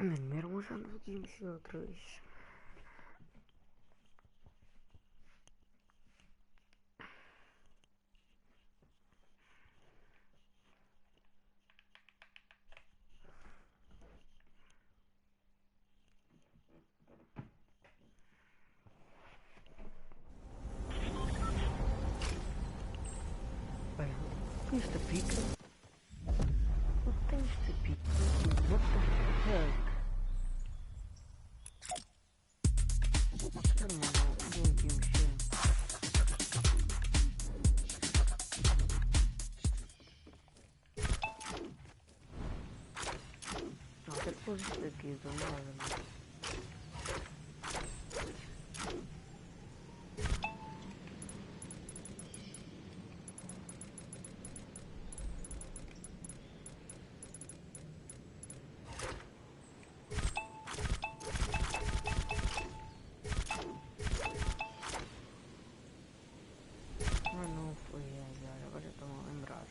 Mano, era um já não aqui mexer outra vez. Olha, esta pica. Não tem esta pica. What the fuck? Mano, vem aqui mexer. Não, até depois isto aqui do nada, mano. Ah, não foi azar, agora já estou a lembrar.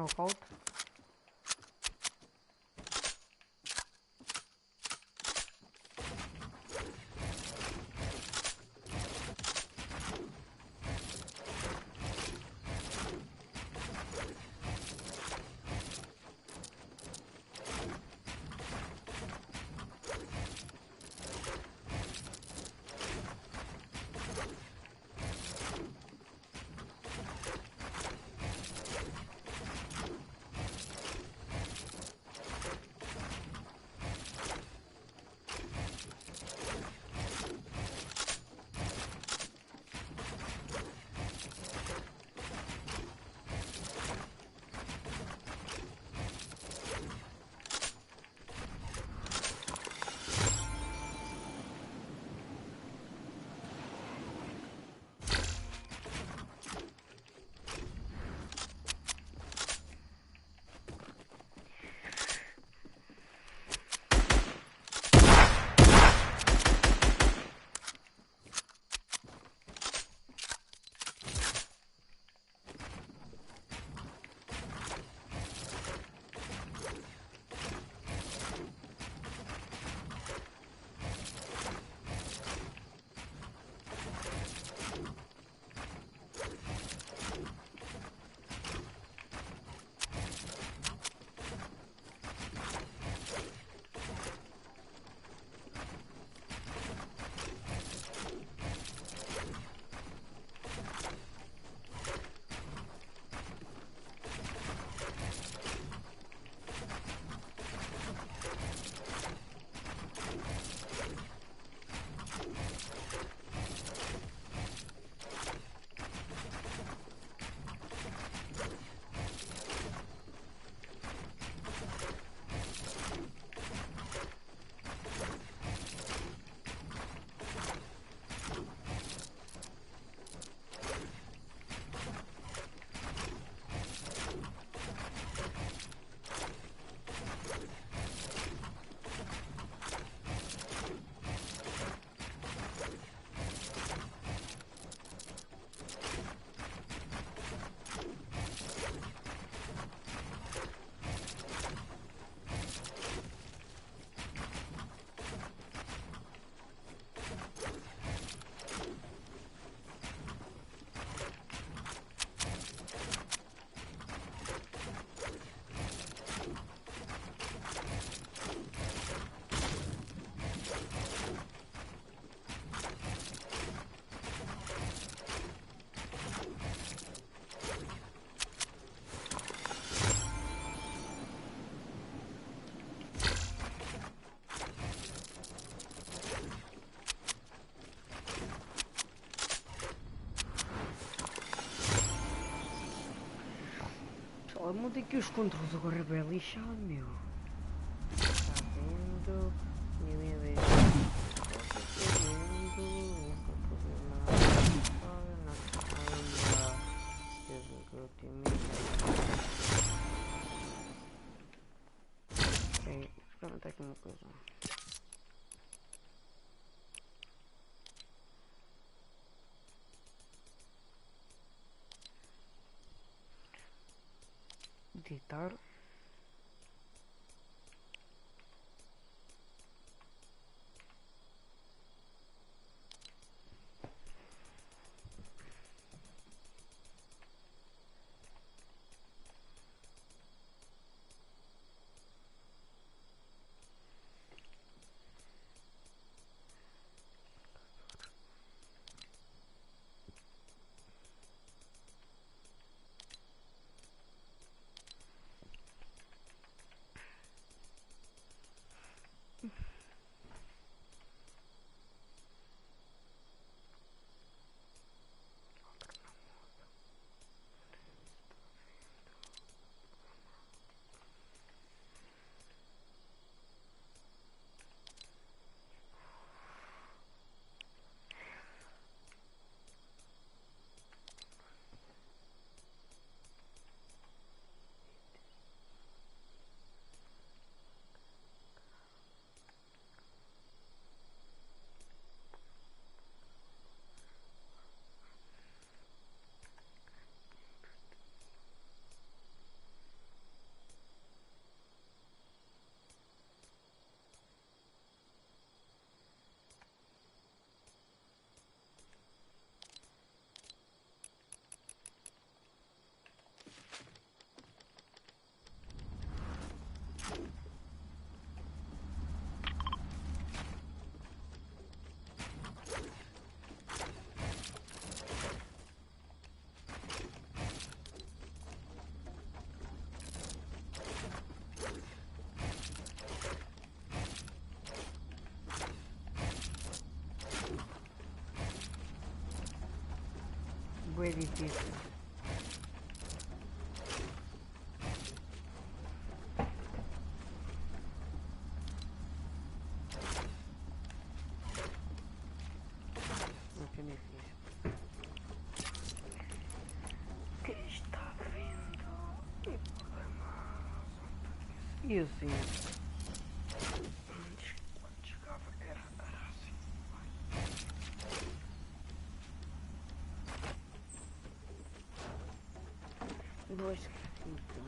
knockout. Eu mudei aqui os controles, agora é bem lixado, meu. Está vendo? Minha vez. Ok, experimentar aqui uma coisa. Editar. Bué difícil. Muito difícil. Que está vendo? E porgama. E assim. Quando chegava era assim. Dois então.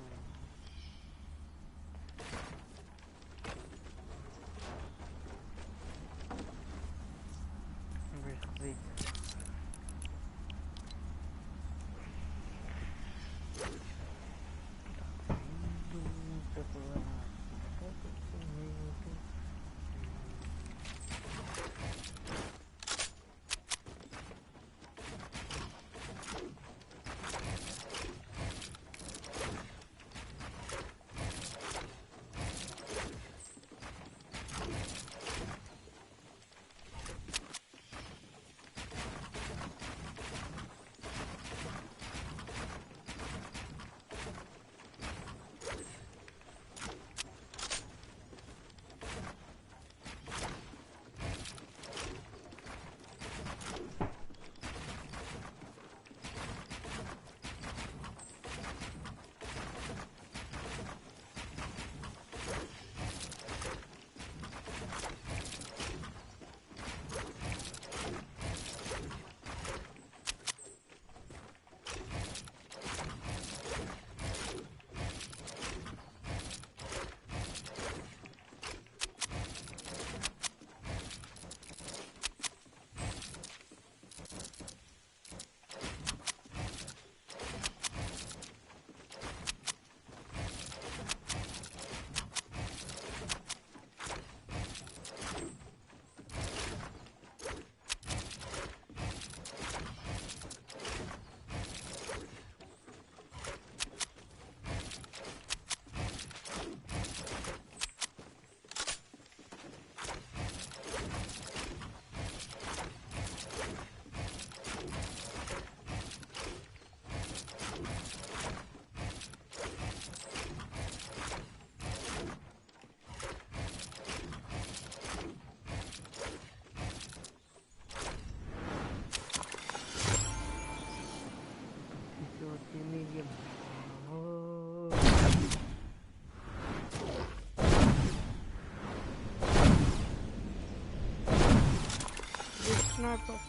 Sniper.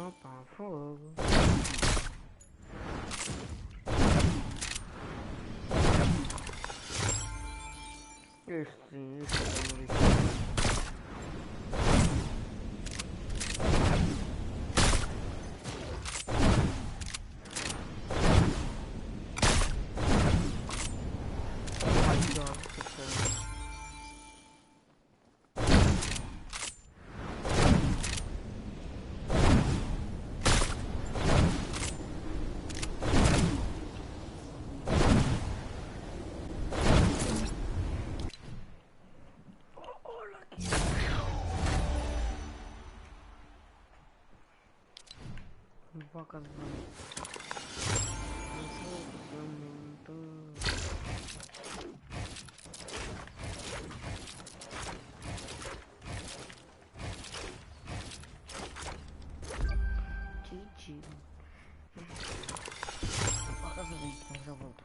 Opa, fogo. Este. Vaca do Titi. Vaca do já volto.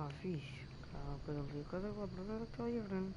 Está fixe. Aquela coisa ali, coisa que lá para ver aquela ali grande.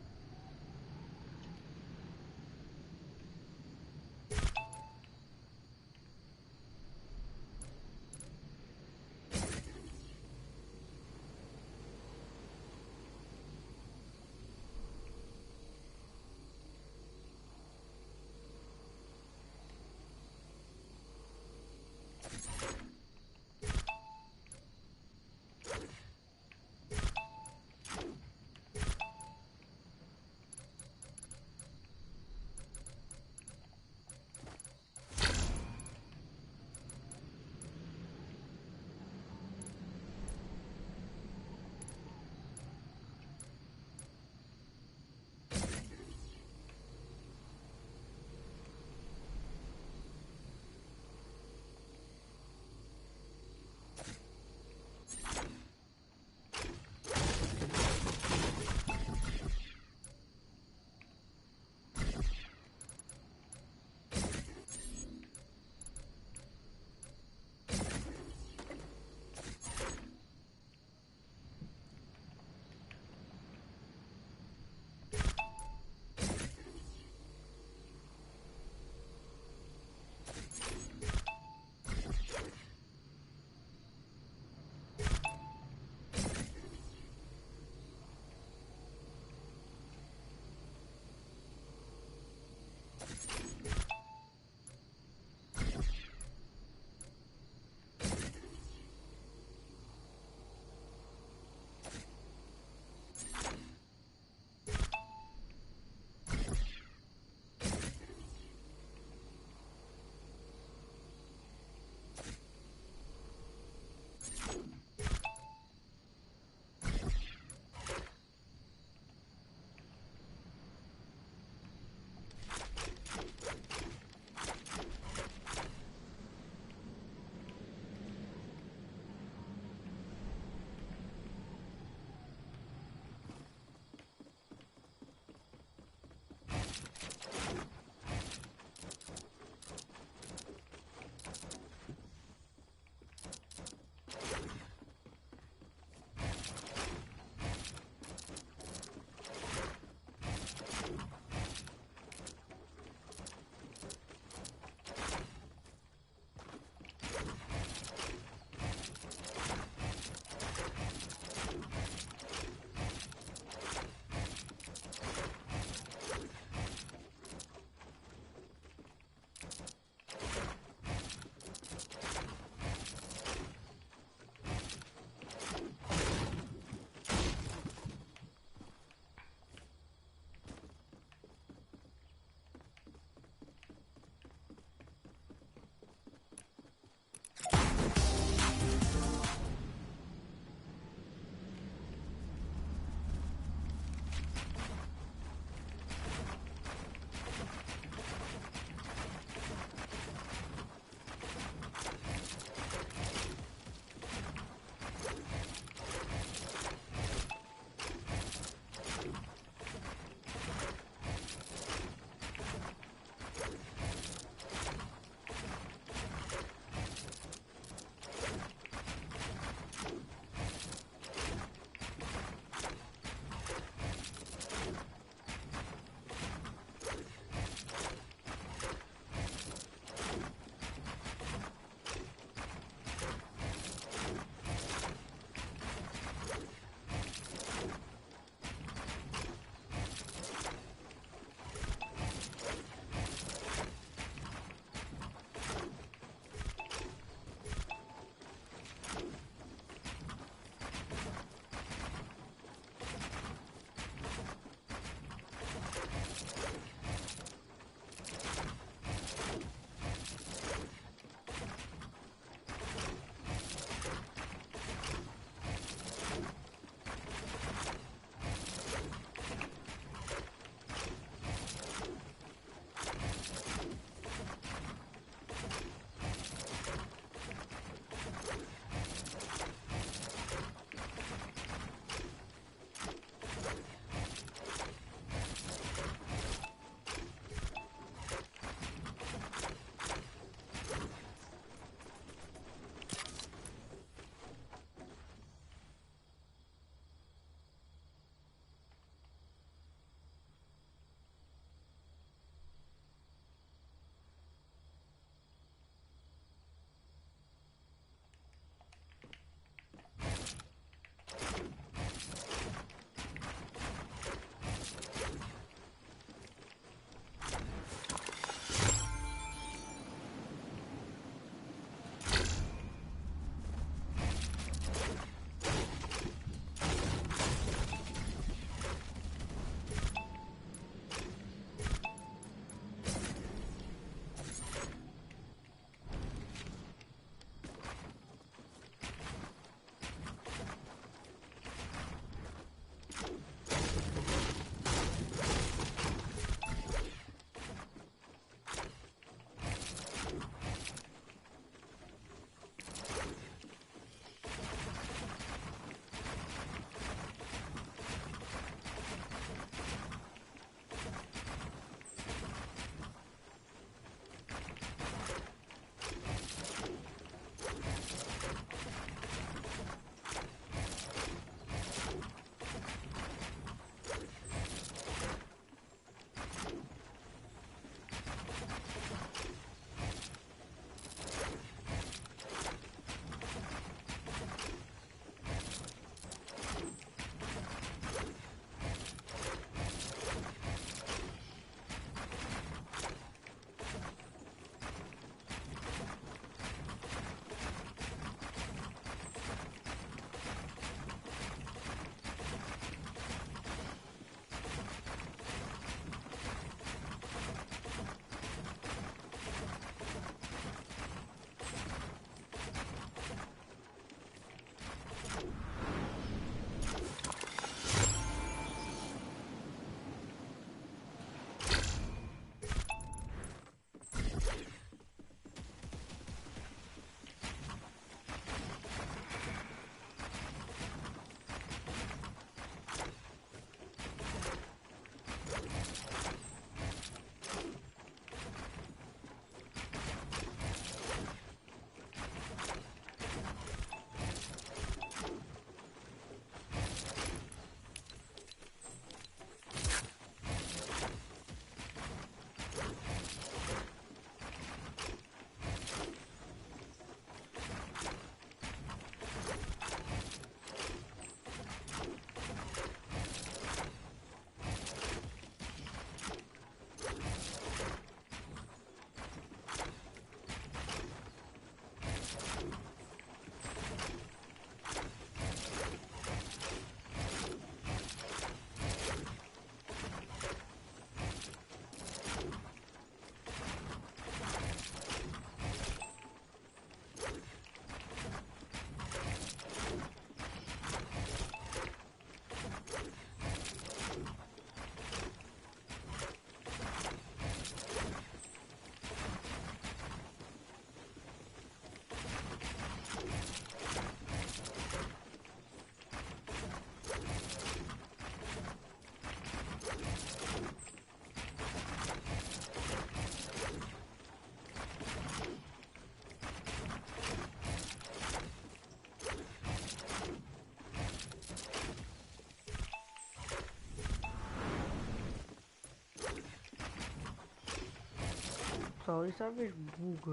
só, isso às vezes buga.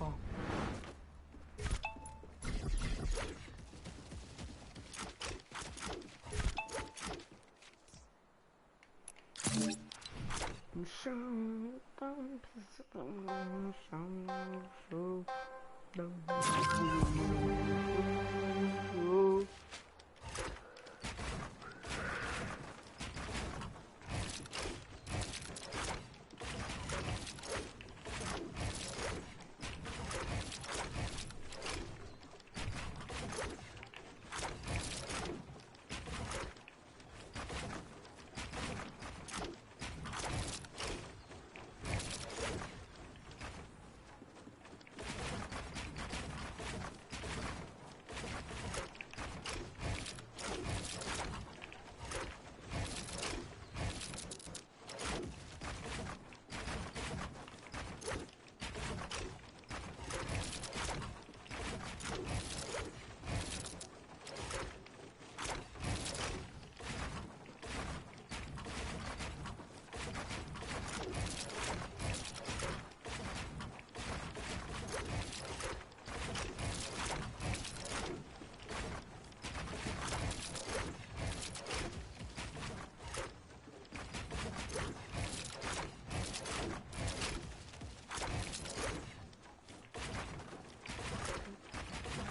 Ó. No chão, tá no chão, no chão,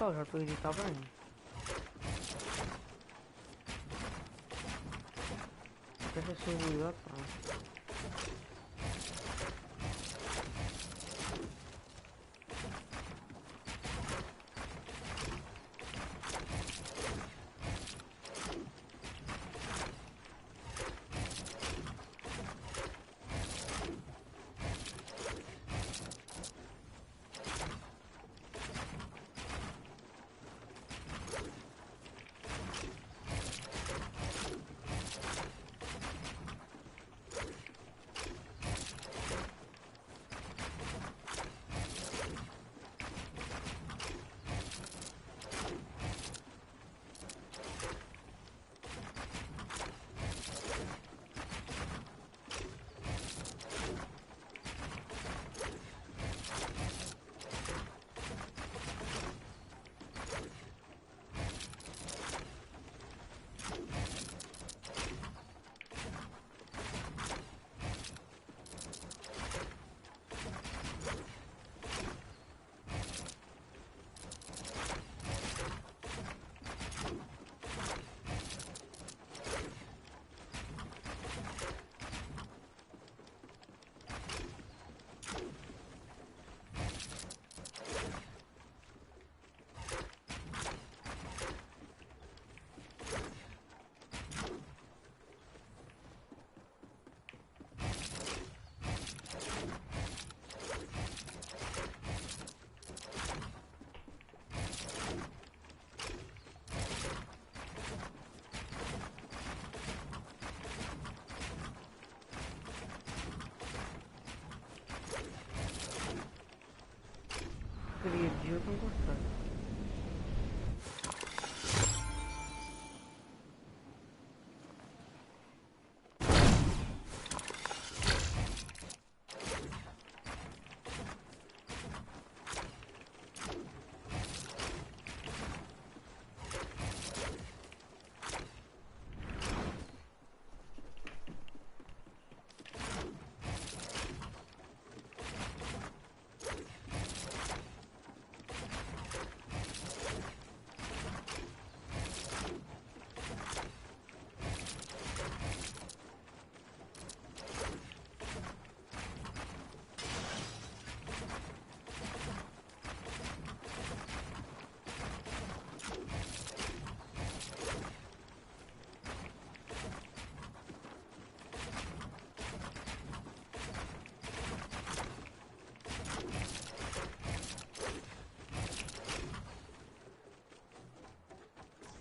Pessoal, já estou a editar bem. Essa possibilidade, pronto. Queria de eu não gostar.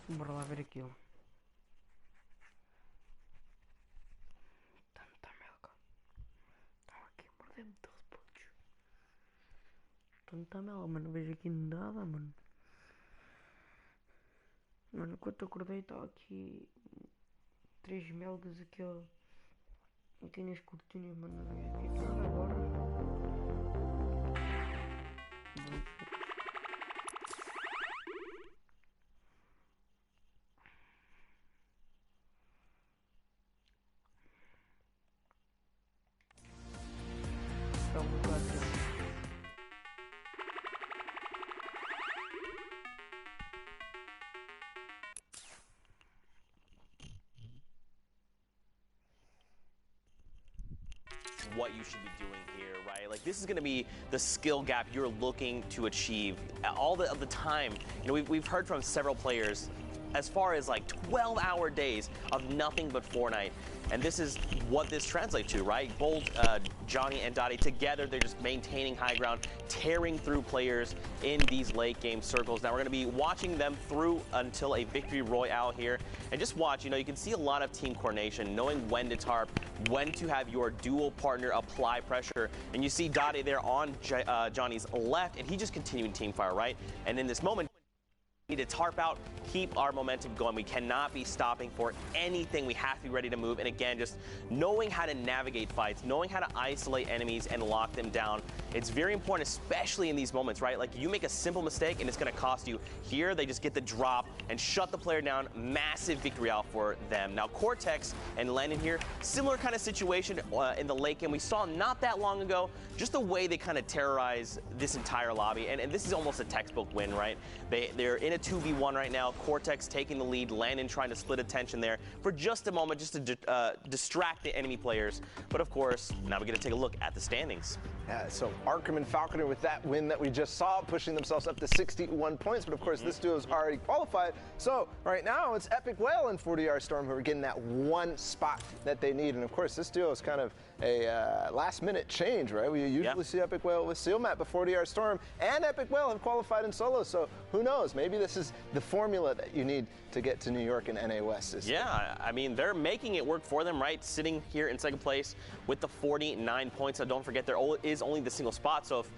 Bora lá ver aquilo. Tanta melga. Tamela, mano. Vejo aqui nada, mano. Mano, enquanto acordei, está aqui 3 melgas aqui, ó. Aqui nas cortinas, mano. Que hora agora? Estamos lá dentro. What you should be doing here, right? Like, this is going to be the skill gap you're looking to achieve all the time. You know, we've heard from several players as far as like 12-hour days of nothing but Fortnite. And this is what this translates to, right? Bold, Johnny and Dottie together, they're just maintaining high ground, tearing through players in these late game circles. Now we're going to be watching them through until a victory royale here. And just watch, you know, you can see a lot of team coordination, knowing when to tarp, when to have your dual partner apply pressure. And you see Dottie there on Johnny's left, and he just continuing team fire, right? And in this moment, we need to tarp out, keep our momentum going. We cannot be stopping for anything. We have to be ready to move. And again, just knowing how to navigate fights, knowing how to isolate enemies and lock them down. It's very important, especially in these moments, right? Like, you make a simple mistake and it's going to cost you. Here, they just get the drop and shut the player down. Massive victory out for them. Now, Cortex and Landon here, similar kind of situation in the late game. We saw not that long ago, just the way they kind of terrorize this entire lobby. And this is almost a textbook win, right? They're in a 2v1 right now. Cortex taking the lead. Landon trying to split attention there for just a moment, just to distract the enemy players. But of course, now we're going to take a look at the standings. Yeah, so Arkham and Falconer with that win that we just saw, pushing themselves up to 61 points. But of course, this duo is already qualified. So right now, it's Epic Whale and 40R Storm who are getting that one spot that they need. And of course, this duo is kind of a last-minute change, right? We usually see Epic Whale with Sealmat, but 40R Storm and Epic Whale have qualified in solo. So who knows? Maybe this is the formula that you need to get to New York and NA West. Yeah, I mean, they're making it work for them, right? Sitting here in second place with the 49 points. So don't forget, there is only the single spot. So if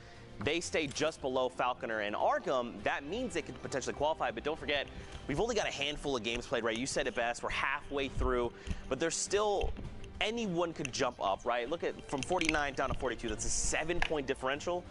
they stay just below Falconer and Arkham, that means they could potentially qualify. But don't forget, we've only got a handful of games played, right? You said it best. We're halfway through, but there's still anyone could jump up, right? Look at from 49 down to 42. That's a 7-point differential.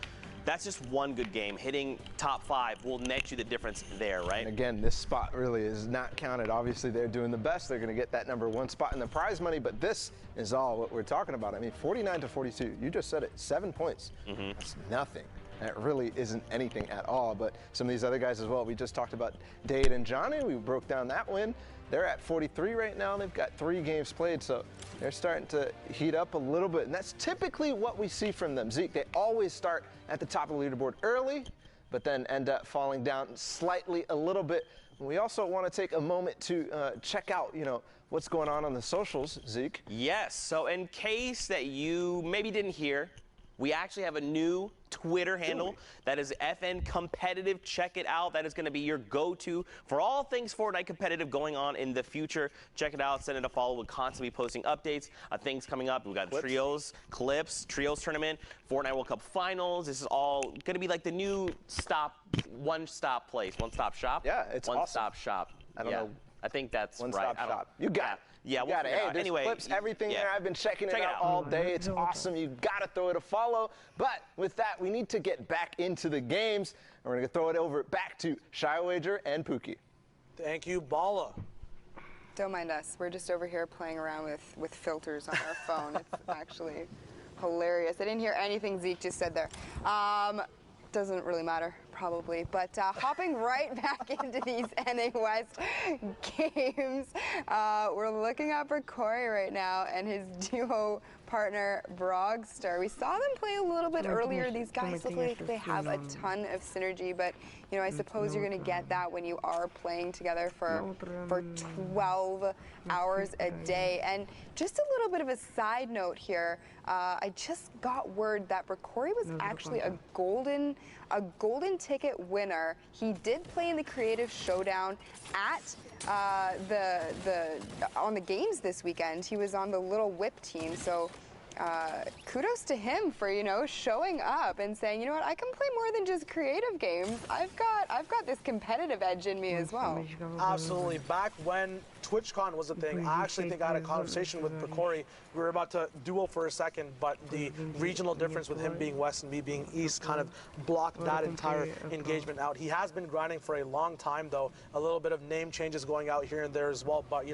That's just one good game. Hitting top 5 will net you the difference there, right? And again, this spot really is not counted. Obviously, they're doing the best. They're going to get that #1 spot in the prize money, but this is all what we're talking about. I mean, 49 to 42, you just said it, 7 points. That's nothing. That really isn't anything at all. But some of these other guys as well, we just talked about Dade and Johnny. We broke down that win. They're at 43 right now. They've got 3 games played, so they're starting to heat up a little bit. And that's typically what we see from them. Zeke, they always start at the top of the leaderboard early, but then end up falling down slightly a little bit. We also want to take a moment to check out, you know, what's going on the socials, Zeke. Yes, so in case that you maybe didn't hear, we actually have a new Twitter handle that is FN Competitive. Check it out. That is going to be your go-to for all things Fortnite competitive going on in the future. Check it out. Send it a follow. We'll constantly be posting updates on things coming up. We've got trios, clips, trios tournament, Fortnite World Cup finals. This is all going to be like the new one-stop place, one-stop shop. Yeah, it's one-stop shop. I don't know. I think that's One-stop shop. You got it. Yeah, we'll got it. Hey, there's clips, everything there. I've been checking it out all day. It's awesome. You got to throw it a follow. But with that, we need to get back into the games. And we're going to throw it over back to Shy Wager and Pookie. Thank you, Bala. Don't mind us. We're just over here playing around with filters on our phone. It's actually hilarious. I didn't hear anything Zeke just said there. Doesn't really matter, probably. But hopping right back into these NA West games, we're looking up for Corey right now and his duo partner, Brogstar. We saw them play a little bit earlier. These guys look like they have a ton of synergy, but you know, I suppose you're going to get that when you are playing together for 12 hours a day. And just a little bit of a side note here, I just got word that Corey was actually a golden ticket winner. He did play in the Creative Showdown at on the games this weekend. He was on the Little Whip team, so kudos to him for, showing up and saying, you know what, I can play more than just creative games. I've got this competitive edge in me as well. Absolutely. Back when TwitchCon was a thing, I actually think I had a conversation with Picori. We were about to duel for a second, but the regional difference with him being West and me being East kind of blocked that entire engagement out. He has been grinding for a long time, though. A little bit of name changes going out here and there as well, but,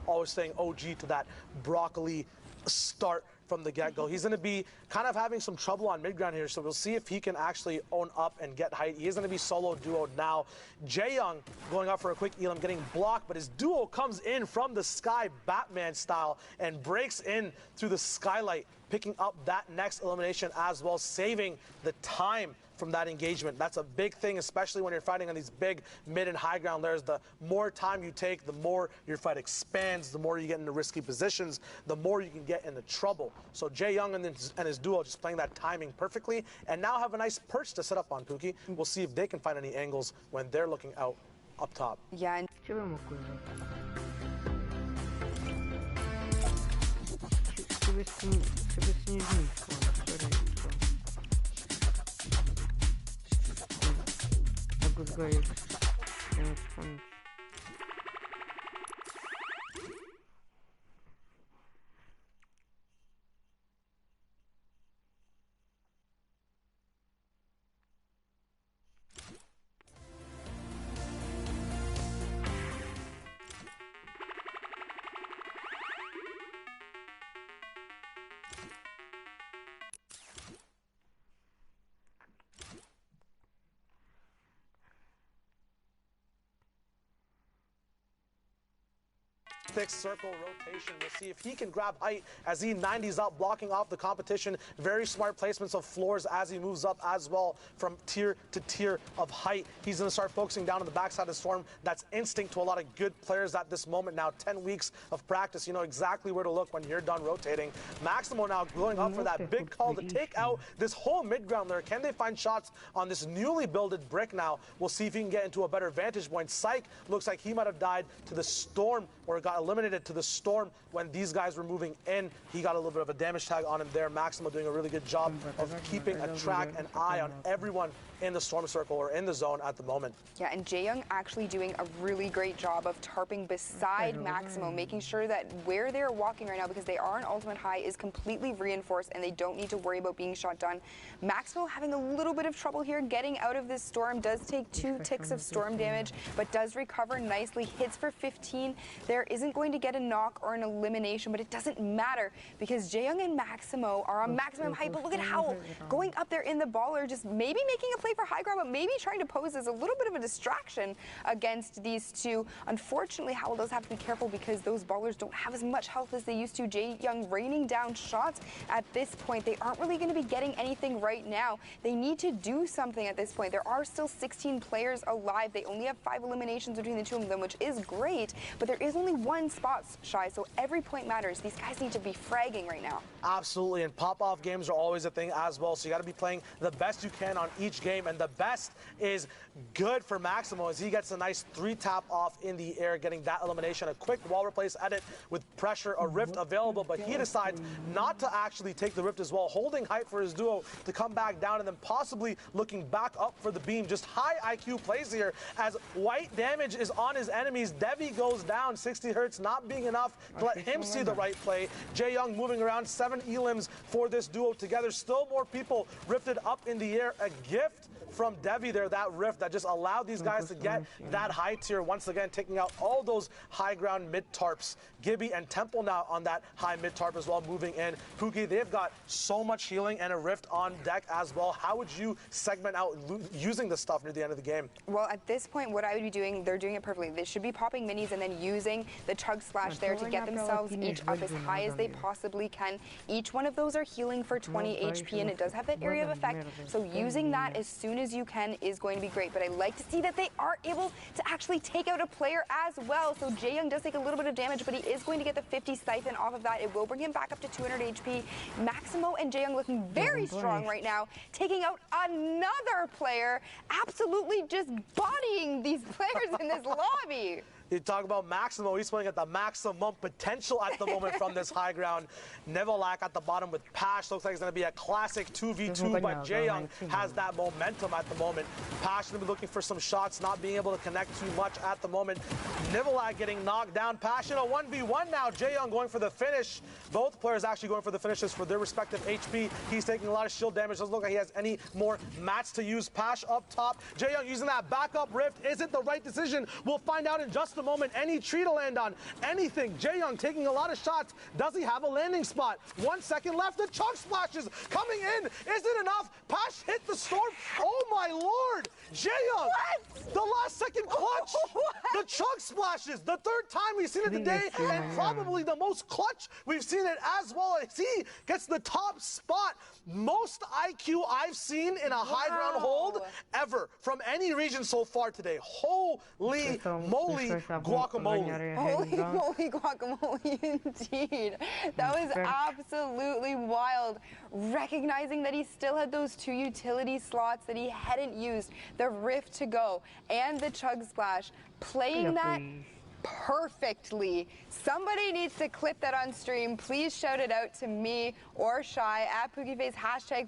always staying OG to that broccoli start from the get-go. He's going to be kind of having some trouble on mid-ground here, so we'll see if he can actually own up and get height. He is going to be solo duo now. Jaeyoung going up for a quick elim, getting blocked, but his duo comes in from the sky Batman style and breaks in through the skylight, picking up that next elimination as well, saving the time from that engagement. That's a big thing, especially when you're fighting on these big mid and high ground layers. The more time you take, the more your fight expands, the more you get into risky positions, the more you can get into trouble. So Jaeyoung and his duo just playing that timing perfectly, and now have a nice perch to set up on Pookie. We'll see if they can find any angles when they're looking out up top. Yeah. Deixa eu ver uma coisa. Deixa eu ver se tinha gente. Espera aí, pessoal. Os guys. Thick circle rotation. We'll see if he can grab height as he 90s up, blocking off the competition. Very smart placements of floors as he moves up as well from tier to tier of height. He's going to start focusing down on the backside of the Storm. That's instinct to a lot of good players at this moment now. 10 weeks of practice. You know exactly where to look when you're done rotating. Maximo now going up for that big call to take out this whole mid-ground layer. Can they find shots on this newly builded brick now? We'll see if he can get into a better vantage point. Psych looks like he might have died to the Storm, or got eliminated to the Storm when these guys were moving in. He got a little bit of a damage tag on him there. Maximo doing a really good job of keeping a track and eye on everyone in the Storm circle or in the zone at the moment. Yeah, and Jaeyoung actually doing a really great job of tarping beside Maximo, making sure that where they're walking right now, because they are on ultimate high, is completely reinforced and they don't need to worry about being shot down. Maximo having a little bit of trouble here getting out of this Storm. Does take 2 ticks of Storm damage, but does recover nicely. Hits for 15. There isn't going to get a knock or an elimination, but it doesn't matter because Jaeyoung and Maximo are on maximum height. But look at Howl going up there in the baller, just maybe making a play for high ground, but maybe trying to pose as a little bit of a distraction against these two. Unfortunately, Howl does have to be careful because those ballers don't have as much health as they used to. Jaeyoung raining down shots at this point. They aren't really going to be getting anything right now. They need to do something at this point. There are still 16 players alive. They only have 5 eliminations between the two of them, which is great, but there is only 1 spot shy, so every point matters. These guys need to be fragging right now. Absolutely, and pop-off games are always a thing as well, so you got to be playing the best you can on each game, and the best is good for Maximo as he gets a nice 3-tap off in the air, getting that elimination. A quick wall replace edit with pressure, a rift available, but he decides not to actually take the rift as well, holding height for his duo to come back down and then possibly looking back up for the beam. Just high IQ plays here as white damage is on his enemies. Devi goes down, 60 hertz not being enough to let him see the right play. Jaeyoung moving around, 7 elims for this duo together. Still more people rifted up in the air. A gift from Devi there, that rift that just allowed these guys to get that high tier, once again taking out all those high ground mid tarps. Gibby and Temple now on that high mid tarp as well, moving in. Pookie, they've got so much healing and a rift on deck as well. How would you segment out using this stuff near the end of the game? Well, at this point, what I would be doing, they're doing it perfectly. They should be popping minis and then using the chug slash there to get themselves each up as high as they possibly can. Each one of those are healing for 20 HP, and it does have that area of effect. So using that as soon as you can is going to be great. But I like to see that they are able to actually take out a player as well. So Jaeyoung does take a little bit of damage, but he is going to get the 50 siphon off of that. It will bring him back up to 200 HP. Maximo and Jaeyoung looking very strong right now, taking out another player, absolutely just bodying these players in this lobby. You talk about Maximo, he's playing at the maximum potential at the moment from this high ground. Nevelak at the bottom with Pash. Looks like it's going to be a classic 2v2, but Jaeyoung has that momentum at the moment. Pash going to be looking for some shots, not being able to connect too much at the moment. Nevelak getting knocked down. Pash in a 1v1 now. Jaeyoung going for the finish. Both players actually going for the finishes for their respective HP. He's taking a lot of shield damage. Doesn't look like he has any more mats to use. Pash up top. Jaeyoung using that backup rift. Is it the right decision? We'll find out in just a moment. Any tree to land on, anything. Jaeyoung taking a lot of shots. Does he have a landing spot? 1 second left. The chug splashes coming in. Is it enough? Pash hit the storm. Oh my lord! Jaeyoung! The last second clutch! The chug splashes. The third time we've seen it today, and probably the most clutch we've seen it as well. As he gets the top spot. Most IQ I've seen in a high ground hold ever from any region so far today. Holy moly guacamole. Holy moly guacamole indeed. That was absolutely wild. Recognizing that he still had those 2 utility slots that he hadn't used, the rift to go and the chug splash, playing that perfectly. Somebody needs to clip that on stream. Please shout it out to me or Shy at PookieFace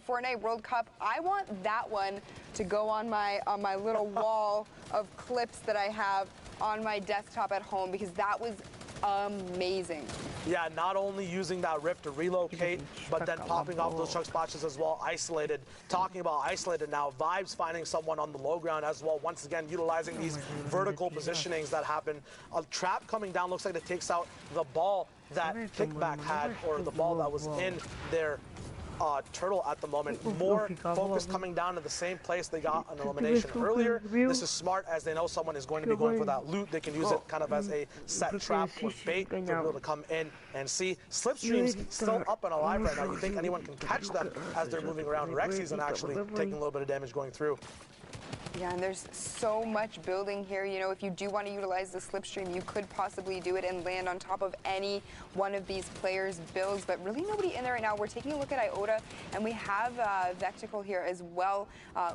#Fortnite World Cup. I want that one to go on my little wall of clips that I have on my desktop at home, because that was amazing. Yeah, not only using that rift to relocate, but then popping off those chug splashes as well. Isolated. Talking about isolated now, Vibes finding someone on the low ground as well. Once again, utilizing these vertical positionings that happen. A trap coming down looks like it takes out the ball that Kickback had, or the ball that was in their turtle at the moment. More focus coming down to the same place they got an elimination earlier. This is smart, as they know someone is going to be going for that loot. They can use it kind of as a set trap with bait for people to come in and see. Slipstream's still up and alive right now. You think anyone can catch them as they're moving around. Rexi's actually taking a little bit of damage going through. Yeah, and there's so much building here. You know, if you do want to utilize the slipstream, you could possibly do it and land on top of any one of these players' builds, but really nobody in there right now. We're taking a look at Iota, and we have Vectical here as well,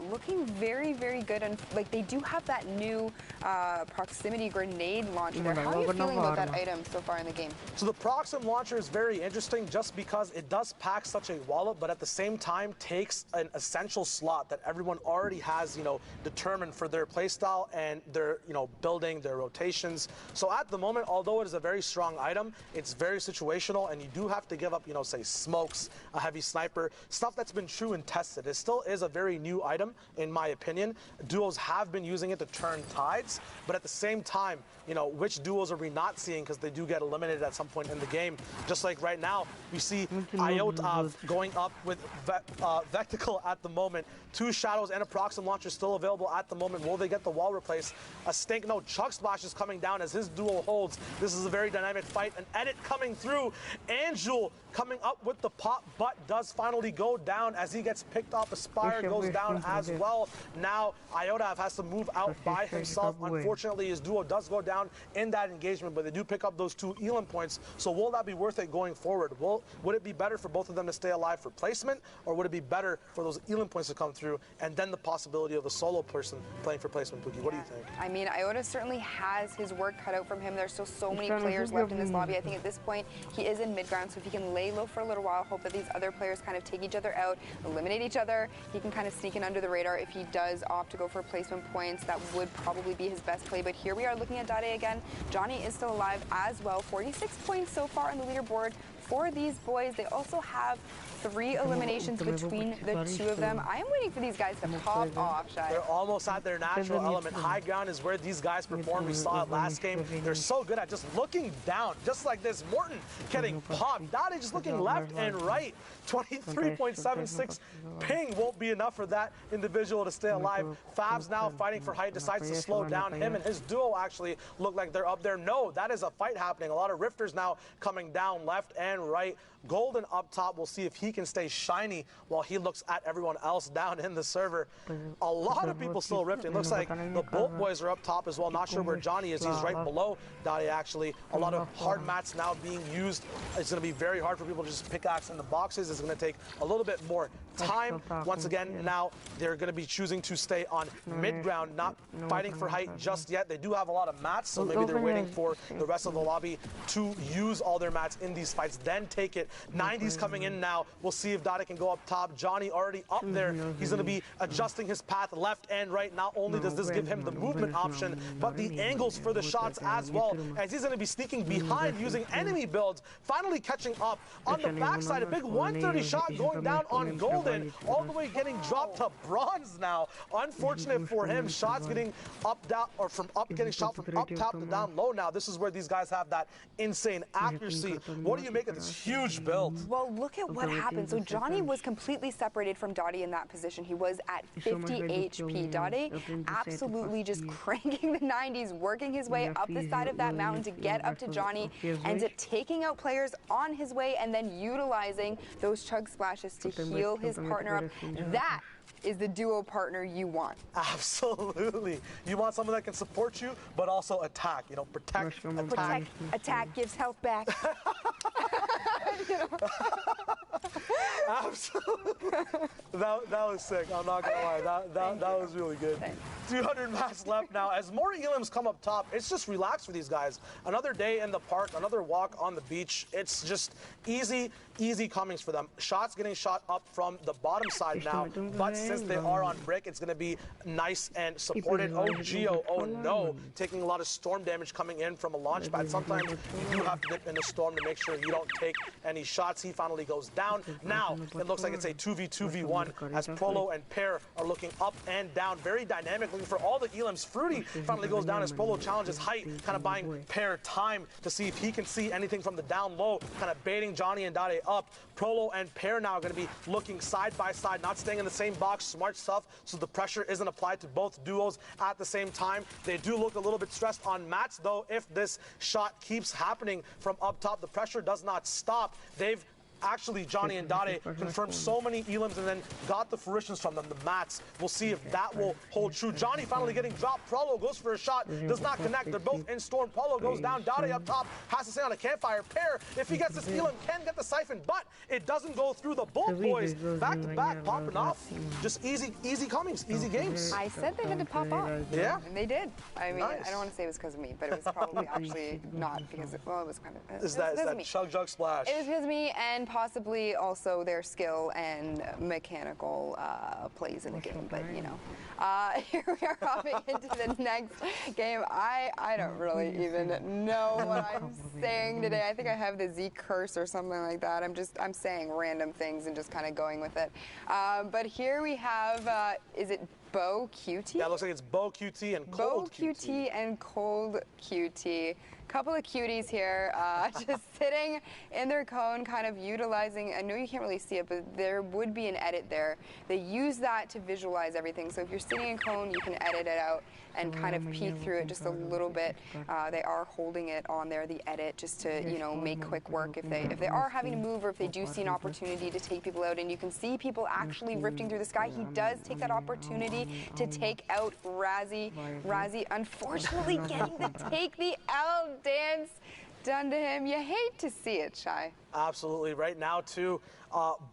looking very, very good. And like, they do have that new proximity grenade launcher there. How are you feeling about that item so far in the game? So the Proxim launcher is very interesting just because it does pack such a wallop, but at the same time takes an essential slot that everyone already has, you know, determined for their playstyle and their, you know, building, their rotations. So at the moment, although it is a very strong item, it's very situational, and you do have to give up, you know, say smokes, a heavy sniper, stuff that's been true and tested. It still is a very new item, in my opinion. Duos have been using it to turn tides, but at the same time, you know, which duos are we not seeing, because they do get eliminated at some point in the game. Just like right now, we see Iota going up with Vectical at the moment. 2 shadows and a Proxim launcher still available at the moment. Will they get the wall replaced? A Stink, no, Chug Splash is coming down as his duo holds. This is a very dynamic fight. An edit coming through. Angel coming up with the pop, but does finally go down as he gets picked off. Aspire goes down as well. Now, Iota has to move out by himself. Unfortunately, his duo does go down in that engagement, but they do pick up those 2 Elam points. So will that be worth it going forward? Would it be better for both of them to stay alive for placement, or would it be better for those Elam points to come through, and then the possibility of a solo person playing for placement? Pookie, what do you think? I mean, Iota certainly has his work cut out from him. There's still so many players left in this lobby. I think at this point, he is in mid-ground, so if he can lay low for a little while, hope that these other players kind of take each other out, eliminate each other, he can kind of sneak in under the radar. If he does opt to go for placement points, that would probably be his best play. But here we are looking at Dade again. Johnny is still alive as well. 46 points so far on the leaderboard for these boys. They also have 3 eliminations between the 2 of them. I am waiting for these guys to pop off, Shai. They're almost at their natural element. High ground is where these guys perform. We saw it last game. They're so good at just looking down, just like this. Morton getting popped. Dade just looking left and right. 23.76 ping won't be enough for that individual to stay alive. Fabs now fighting for height, decides to slow down. Him and his duo actually look like they're up there. No, that is a fight happening. A lot of rifters now coming down left and and right. Golden up top. We'll see if he can stay shiny while he looks at everyone else down in the server. A lot of people still rifting. Looks like the Bolt boys are up top as well. Not sure where Johnny is. He's right below Dade, actually. A lot of hard mats now being used. It's going to be very hard for people to just pickaxe in the boxes. It's going to take a little bit more time. Once again, now they're going to be choosing to stay on mid-ground, not fighting for height just yet. They do have a lot of mats, so maybe they're waiting for the rest of the lobby to use all their mats in these fights, then take it. 90's coming in now. We'll see if Dade can go up top. Johnny already up there. He's going to be adjusting his path left and right. Not only does this give him the movement option, but the angles for the shots as well, as he's going to be sneaking behind using enemy builds, finally catching up. On the backside, a big 130 shot going down on Golden, all the way getting dropped to bronze now. Unfortunate for him, shots getting up, down, or from up, getting shot from up top to down low now. This is where these guys have that insane accuracy. What do you make of this huge build? Well, look at what happened. So Johnny was completely separated from Dade in that position. He was at 50 HP. Dade absolutely just cranking the 90s, working his way up the side of that mountain to get up to Johnny, ends up taking out players on his way and then utilizing those chug splashes to heal his partner up. That is the duo partner you want. Absolutely. You want someone that can support you, but also attack. You know, protect, attack. Attack gives health back. Absolutely. That was sick. I'm not gonna lie. That was really good. 200 mats left now. As more elims come up top, it's just relaxed for these guys. Another day in the park, another walk on the beach. It's just easy comings for them. Shots getting shot up from the bottom side now, but since they are on brick, it's gonna be nice and supported. Oh, Geo, oh no. Taking a lot of storm damage coming in from a launch pad. Sometimes you do have to dip in the storm to make sure you don't take any shots. He finally goes down. Now, it looks like it's a 2v2v1 as Prolo and Pear are looking up and down. Very dynamic, looking for all the elims. Fruity finally goes down as Prolo challenges height, kind of buying Pear time to see if he can see anything from the down low, kind of baiting Johnny and Dade up. Prolo and Pear now are going to be looking side by side, not staying in the same box. Smart stuff, so the pressure isn't applied to both duos at the same time. They do look a little bit stressed on mats, though. If this shot keeps happening from up top, the pressure does not stop. They've actually, Johnny and Dade confirmed so many elims and then got the fruitions from them, the mats. We'll see if that will hold true. Johnny finally getting dropped. Prolo goes for a shot, does not connect. They're both in storm. Prolo goes down. Dade up top has to stay on a campfire. Pear, if he gets this elim, can get the siphon, but it doesn't go through. The Bolt boys back to back, popping off. Just easy comings, easy games. I said they had to pop off. Yeah. And they did. I mean, Nice. I don't want to say it was because of me, but it was probably actually not because, it was kind of. Is that chug jug splash? It was because of me, and possibly also their skill and mechanical plays in the game, but you know. Here we are hopping into the next game. I don't really even know what I'm saying today. I think I have the Z curse or something like that. I'm saying random things and just kind of going with it. But here we have, is it Bo QT? Yeah, it looks like it's Bo QT and Cold QT. Bo QT and Cold QT. Couple of cuties here, just sitting in their cone, kind of utilizing, I know you can't really see it, but there would be an edit there. They use that to visualize everything. So if you're sitting in cone, you can edit it out and kind of peek through it just a little bit. They are holding it on there, the edit, just to, you know, make quick work if they are having to move, or if they do see an opportunity to take people out. And you can see people actually rifting through the sky. He does take that opportunity to take out Razzie. Razzie, unfortunately, getting to take the L dance done to him. You hate to see it, Shy. Absolutely. Right now, too,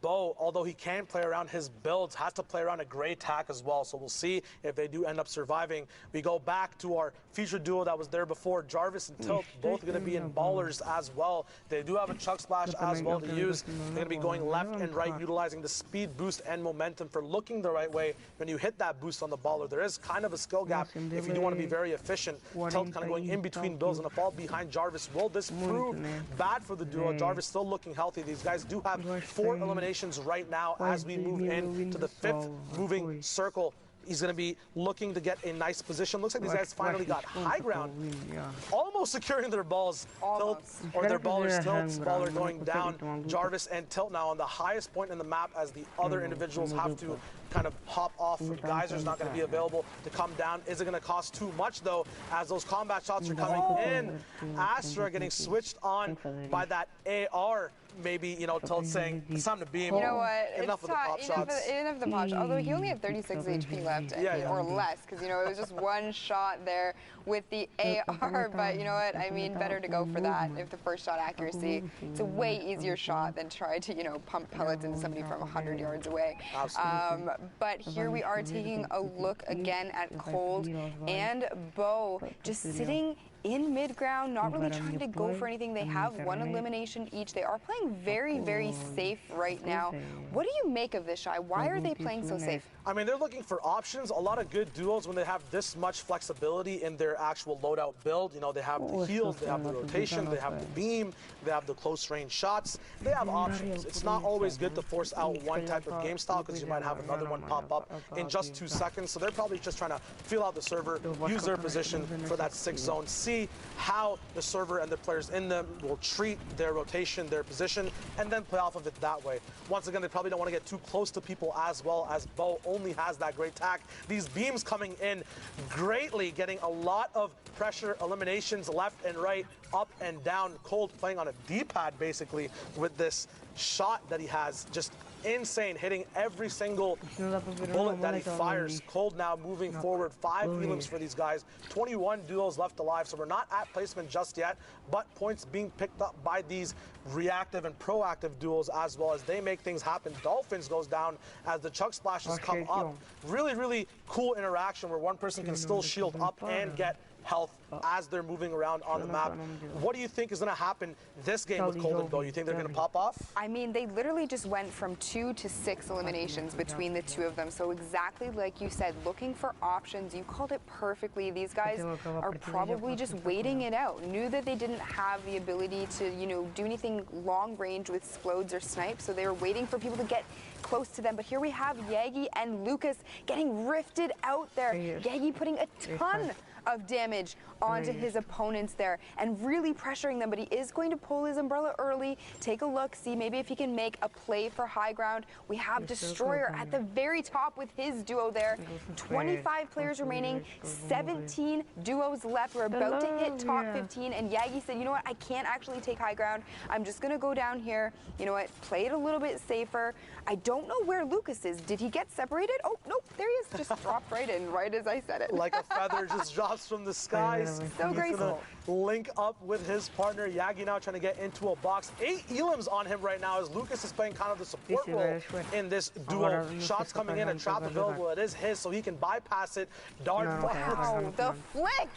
Bo, although he can play around his builds, has to play around a gray tack as well. So we'll see if they do end up surviving. We go back to our featured duo that was there before, Jarvis and Tilt, both going to be in ballers as well. They do have a chug splash as well to use. They're going to be going left and right, utilizing the speed boost and momentum for looking the right way. When you hit that boost on the baller, there is kind of a skill gap if you do want to be very efficient. Tilt kind of going in between builds and a fall behind Jarvis. Will this prove bad for the duo? Jarvis still looking healthy. These guys do have 4 eliminations right now as we move into the 5th moving circle. He's going to be looking to get a nice position. Looks like these guys finally got high ground, almost securing their balls. Tilt, or their ballers. Tilt's baller going down. Jarvis and Tilt now on the highest point in the map as the other individuals have to kind of hop off. Geyser's not going to be available to come down. Is it going to cost too much, though, as those combat shots are coming in? Astra getting switched on by that AR. Maybe, you know, Tilt saying it's time to beam. You know what? Enough of the pop shots. Enough of the pop shots. Although he only had 36 HP left, or less, because, you know, it was just one shot there with the AR. But you know what? I mean, better to go for that if the first shot accuracy. It's a way easier shot than try to, you know, pump pellets into somebody from 100 yards away. But here we are taking a look again at Cold and Bo just sitting in mid-ground, not really trying to go for anything. They have one elimination each. They are playing very, very safe right now. What do you make of this, Shai? Why are they playing so safe? I mean, they're looking for options. A lot of good duos when they have this much flexibility in their actual loadout build. You know, they have the heals, they have the rotation, they have the beam, they have the close range shots. They have options. It's not always good to force out one type of game style because you might have another one pop up in just 2 seconds. So they're probably just trying to feel out the server, use their position for that 6 zone, see how the server and the players in them will treat their rotation, their position, and then play off of it that way. Once again, they probably don't want to get too close to people as well, as Bo only has that great tack. These beams coming in greatly, getting a lot of pressure eliminations left and right, up and down. Cold playing on a D-pad basically with this shot that he has, just insane, hitting every single bullet that he fires. Cold now moving forward, 5 elims for these guys, 21 duos left alive, so we're not at placement just yet, but points being picked up by these reactive and proactive duos as well as they make things happen. Dolphins goes down as the chug splashes come up. Really, really cool interaction where one person can still shield up and get health as they're moving around on the map. What do you think is going to happen this game with Cold and Bo? You think they're going to pop off? I mean, they literally just went from 2 to 6 eliminations between the two of them. So exactly like you said, looking for options. You called it perfectly. These guys are probably just waiting it out. Knew that they didn't have the ability to, you know, do anything long range with explodes or snipes. So they were waiting for people to get close to them. But here we have Yagi and Lucas getting rifted out there. Yagi putting a ton of damage onto his opponents there and really pressuring them, but he is going to pull his umbrella early, take a look, see maybe if he can make a play for high ground. We have Destroyer at the very top with his duo there. 25 players remaining, 17 duos left. We're about to hit top 15, and Yagi said, you know what, I can't actually take high ground. I'm just going to go down here, you know what, play it a little bit safer. I don't know where Lucas is. Did he get separated? Oh, nope, there he is. Just dropped right in, right as I said it. Like a feather just drops from the skies. So graceful. Link up with his partner. Yagi now trying to get into a box. 8 elims on him right now as Lucas is playing kind of the support role in this duo. Shots coming in, a trap available. It is his, so he can bypass it. Dart. Wow, the flicks.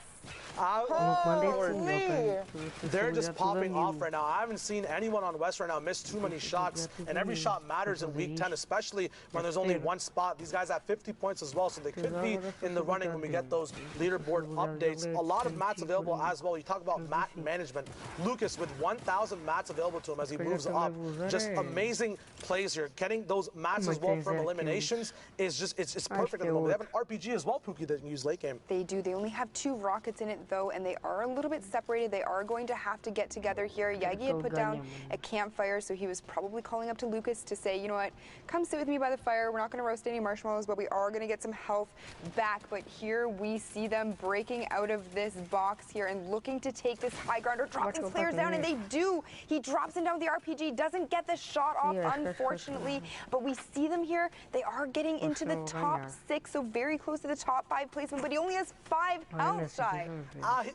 They're just popping off right now. I haven't seen anyone on West right now miss too many shots, and every shot matters in Week 10, especially when there's only one spot. These guys have 50 points as well, so they could be in the running when we get those leaderboard updates. A lot of mats available as well. You talk about mat management. Lucas with 1,000 mats available to him as he moves up. Just amazing plays here. Getting those mats as well from eliminations is just, it's perfect at the moment. They have an RPG as well, Pookie, that can use late game. They do. They only have 2 rockets in it, though, and they are a little bit separated. They are going to have to get together here. Yagi had put down a campfire, so he was probably calling up to Lucas to say, you know what, come sit with me by the fire. We're not going to roast any marshmallows, but we are going to get some health back. But here we see them breaking out of this box here and looking to take this high ground or drop these players down, and they do. He drops him down with the RPG, doesn't get the shot off, unfortunately, but we see them here. They are getting into the top 6, so very close to the top 5 placement, but he only has 5 health, Shai.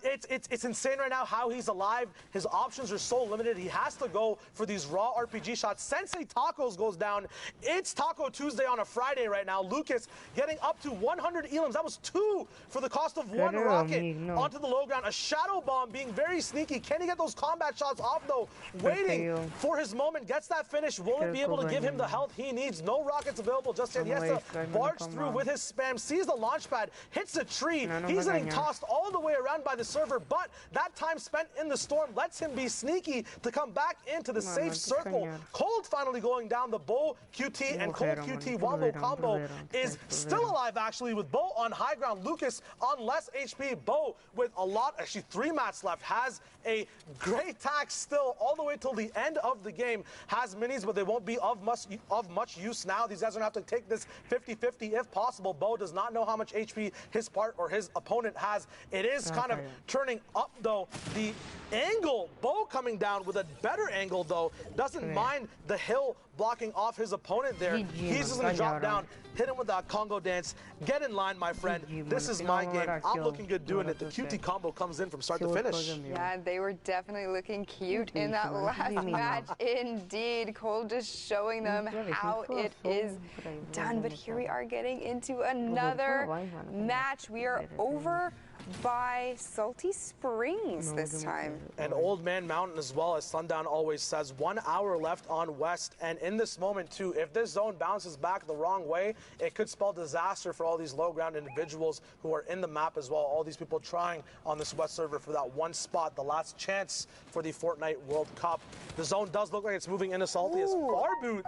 It's insane right now how he's alive. His options are so limited. He has to go for these raw RPG shots. Sensei Tacos goes down. It's Taco Tuesday on a Friday right now. Lucas getting up to 100 elims. That was 2 for the cost of 1 rocket onto the low ground. A shadow bomb being very sneaky. Can he get those combat shots off though? Waiting for his moment. Gets that finish. Will it be able to give him the health he needs? No rockets available just yet. He has to barge through with his spam. Sees the launch pad. Hits a tree. He's getting tossed all the the way around by the server, but that time spent in the storm lets him be sneaky to come back into the safe circle. Cold finally going down. The Bo QT and Cold QT Wombo combo is still alive, actually, with Bo on high ground. Lucas on less HP. Bo with a lot, actually 3 mats left, has a great tax still all the way till the end of the game. Has minis, but they won't be of much use now. These guys are going to have to take this 50-50 if possible. Bo does not know how much HP his part or his opponent has. It is kind of turning up, though. The angle, Bo coming down with a better angle, though, doesn't mind the hill blocking off his opponent there. He's just going to drop down, hit him with that Congo dance. Get in line, my friend. This is my game. I'm looking good doing it. The QT combo comes in from start to finish. Yeah, they were definitely looking cute in that last match. Indeed, Cole just showing them how it is done. But here we are getting into another match. We are over by Salty Springs this time. And Old Man Mountain as well, as Sundown always says. 1 hour left on West, and in this moment too, if this zone bounces back the wrong way, it could spell disaster for all these low ground individuals who are in the map as well. All these people trying on this West server for that one spot, the last chance for the Fortnite World Cup. The zone does look like it's moving into Salty as Farboot.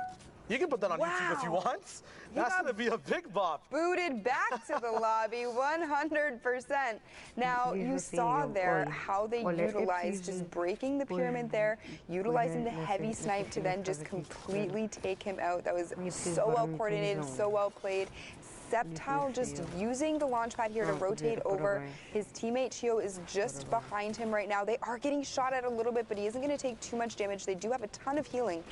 You can put that on YouTube if you want. That's going to be a big bop. Booted back to the lobby, 100%. Now, you saw there how they utilized just breaking the pyramid there, utilizing the heavy snipe to then just completely take him out. That was so well coordinated, so well played. Sceptile just using the launch pad here to rotate over. His teammate Chio is just behind him right now. They are getting shot at a little bit, but he isn't going to take too much damage. They do have a ton of healing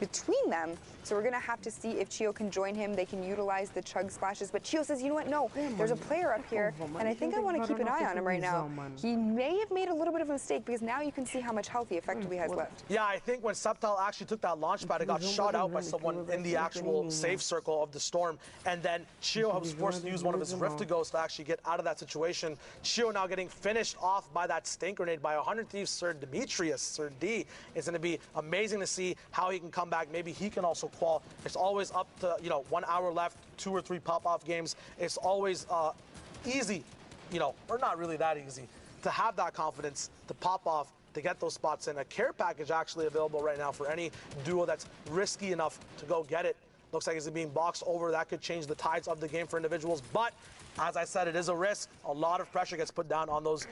between them, so we're going to have to see if Chio can join him. They can utilize the chug splashes, but Chio says, you know what, no, there's a player up here, and I think I want to keep an eye on him right now. He may have made a little bit of a mistake, because now you can see how much health he effectively has left. Yeah, I think when Sceptile actually took that launch pad, it got shot out by someone in the actual safe circle of the storm, and then Chio was forced to use one of his Rift to Ghosts to actually get out of that situation. Chio now getting finished off by that stink grenade by 100 Thieves Sir Demetrius. Sir D. It's going to be amazing to see how he can come back. Maybe he can also qual. It's always up to, 1 hour left, 2 or 3 pop-off games. It's always easy, or not really that easy, to have that confidence, to pop off, to get those spots in. A care package actually available right now for any duo that's risky enough to go get it. Looks like it's being boxed over. That could change the tides of the game for individuals. But as I said, it is a risk. A lot of pressure gets put down on those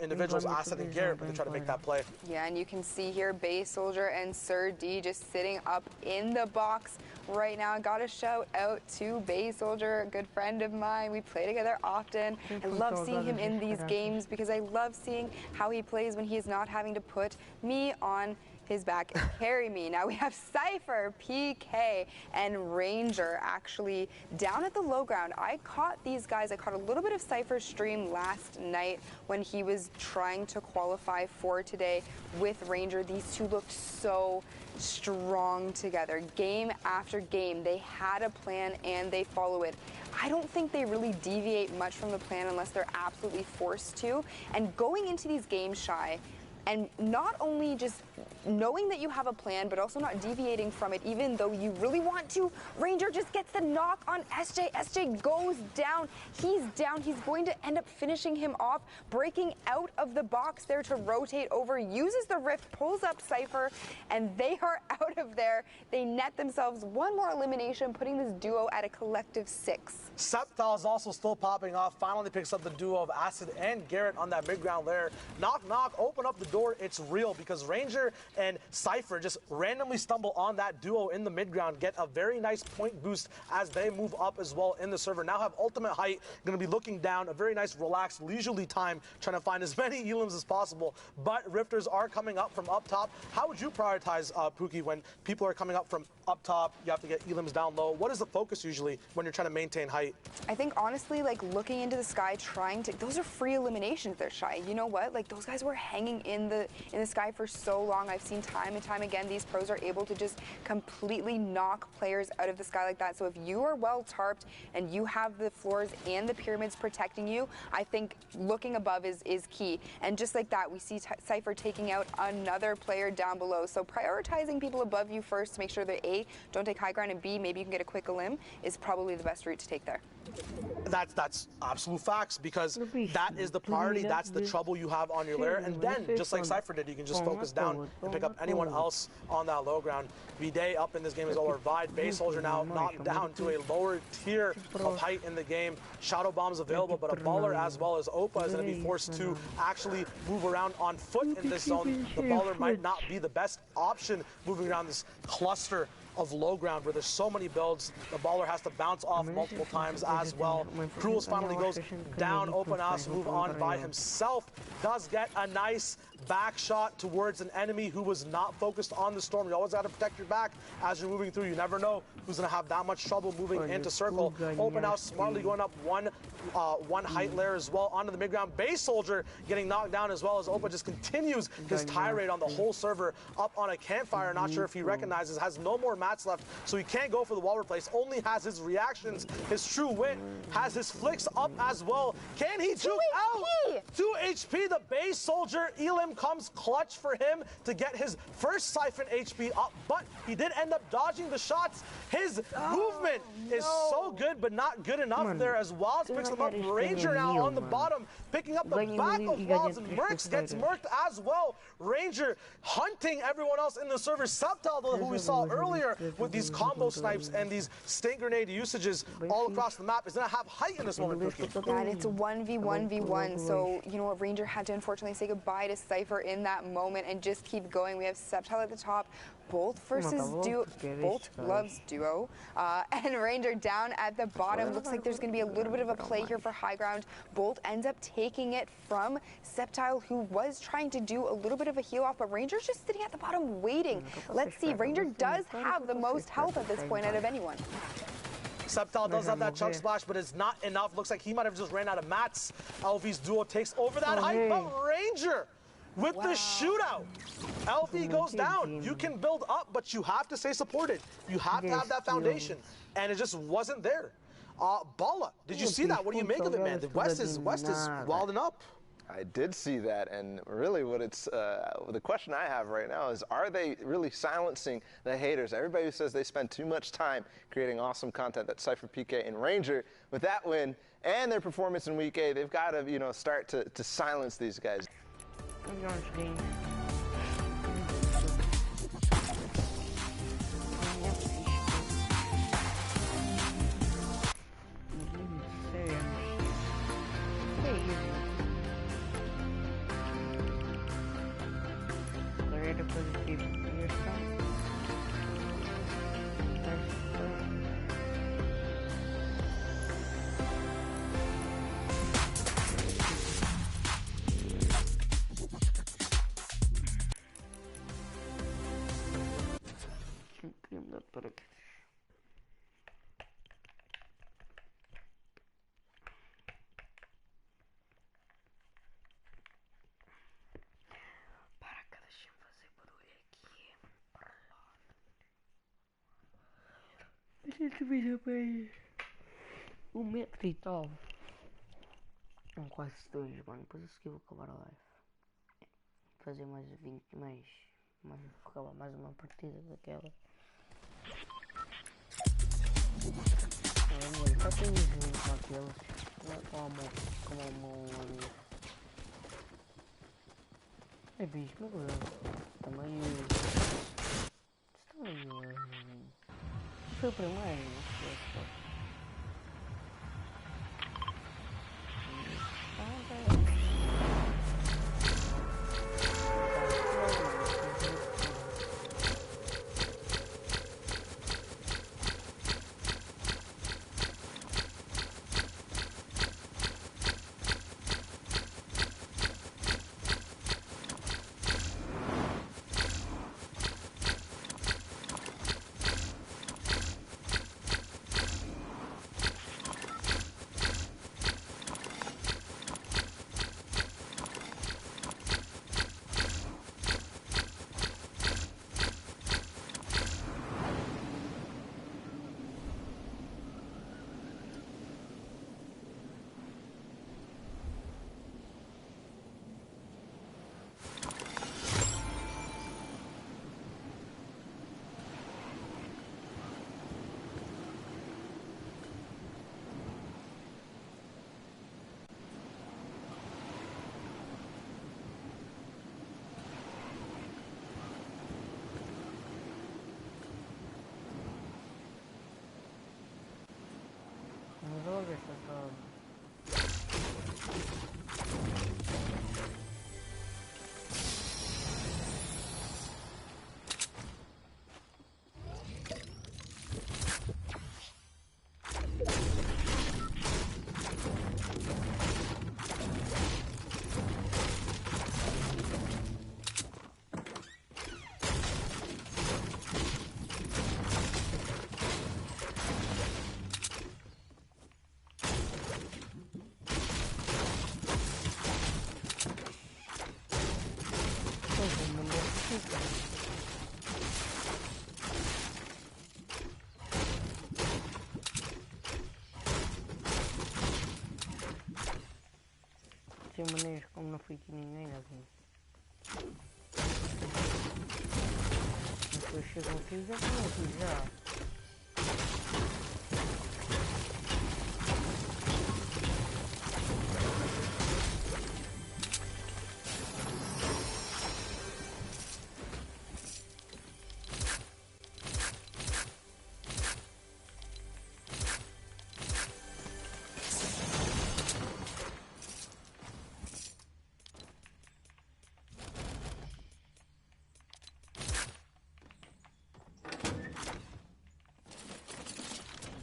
individuals, Acid and Garrett, when they try to make that play. Yeah, and you can see here Base Soldier and Sir D just sitting up in the box right now. Got to shout out to Base Soldier, a good friend of mine. We play together often. I love seeing him in these games because I love seeing how he plays when he is not having to put me on his back and carry me. Now we have Cypher, PK, and Ranger actually down at the low ground. I caught these guys. I caught a little bit of Cypher's stream last night when he was trying to qualify for today with Ranger. These two looked so strong together. Game after game, they had a plan and they follow it. I don't think they really deviate much from the plan unless they're absolutely forced to. And going into these games, Shy, and not only just knowing that you have a plan, but also not deviating from it, even though you really want to. Ranger just gets the knock on SJ. SJ goes down. He's down. He's going to end up finishing him off, breaking out of the box there to rotate over, uses the Rift, pulls up Cypher, and they are out of there. They net themselves one more elimination, putting this duo at a collective 6. Sceptile is also still popping off. Finally picks up the duo of Acid and Garrett on that mid-ground layer. Knock, knock, open up the door. It's real because Ranger and Cypher just randomly stumble on that duo in the mid-ground, get a very nice point boost as they move up as well in the server. Now have ultimate height, going to be looking down, a very nice, relaxed, leisurely time, trying to find as many elims as possible. But Rifters are coming up from up top. How would you prioritize, Pookie, when people are coming up from up top, you have to get elims down low? What is the focus usually when you're trying to maintain height? I think, honestly, like, looking into the sky, those are free eliminations there, Shy. You know what? Like, those guys were hanging in in the sky for so long. I've seen time and time again these pros are able to just completely knock players out of the sky like that. So if you are well tarped and you have the floors and the pyramids protecting you, I think looking above is key. And just like that, we see Cypher taking out another player down below. So prioritizing people above you first to make sure that A, don't take high ground, and B, maybe you can get a quick elim is probably the best route to take there. That's absolute facts, because that is the priority. That's the trouble you have on your layer. And then, just like Cypher did, you can just focus down and pick up anyone else on that low ground. V-Day up in this game is over. Vide, Base Soldier now knocked down to a lower tier of height in the game. Shadow Bomb's available, but a baller as well as Opa is going to be forced to actually move around on foot in this zone. The baller might not be the best option moving around this cluster of low ground where there's so many builds. The baller has to bounce off multiple times as well. Cruels finally goes down. Open House move on by himself. Does get a nice back shot towards an enemy who was not focused on the storm. You always got to protect your back as you're moving through. You never know who's going to have that much trouble moving into circle. Open House smartly going up one height layer as well onto the mid ground. Base Soldier getting knocked down as well as Opa just continues his tirade on the whole server up on a campfire. Not sure if he recognizes, has no more mats left, so he can't go for the wall replace. Only has his reactions, his true wit, has his flicks up as well. Can he juke out? 2 HP. The Base Soldier elim comes clutch for him to get his first Siphon HP up, but he did end up dodging the shots. His movement is so good, but not good enough there as Wilds picks him up. Ranger now on the bottom, picking up the back of Wilds, and Mercs gets murked as well. Ranger hunting everyone else in the server. Subtal, who we saw earlier with these combo snipes and these stink grenade usages all across the map, is going to have height in this moment. Yeah, and it's a 1v1v1, so you know what, Ranger had to unfortunately say goodbye to Cypher in that moment and just keep going. We have Subtal at the top, Bolt versus Duo. Bolt loves Duo. And Ranger down at the bottom. Looks like there's going to be a little bit of a play here for high ground. Bolt ends up taking it from Subtal, who was trying to do a little bit of a heal off, but Ranger's just sitting at the bottom waiting. Let's see. Ranger does have the most health at this point out of anyone. Subtal does have that chunk splash, but it's not enough. Looks like he might have just ran out of mats. LV's Duo takes over that height, but Ranger with the shootout. LV goes down. You can build up, but you have to stay supported. You have to have that foundation, and it just wasn't there. Balla, did you see that? What do you make of it, man? The West is wilding up. I did see that, and really what it's, the question I have right now is, are they really silencing the haters? Everybody who says they spend too much time creating awesome content, that Cypher, PK, and Ranger, with that win and their performance in Week A, they've got to, you know, start to silence these guys. Gente, veja bem. 1 metro e tal. Não, quase 2, mano. Depois eu segui, vou acabar a live. Fazer mais 20, vou acabar mais uma partida daquela. Só tem uns com aqueles. Com a mão ali. É bicho, meu Deus. Também. Foi o primeiro. cabeça toda. Sem maneiras, como não foi aqui ninguém aqui. Depois chegam aqui já estão aqui já.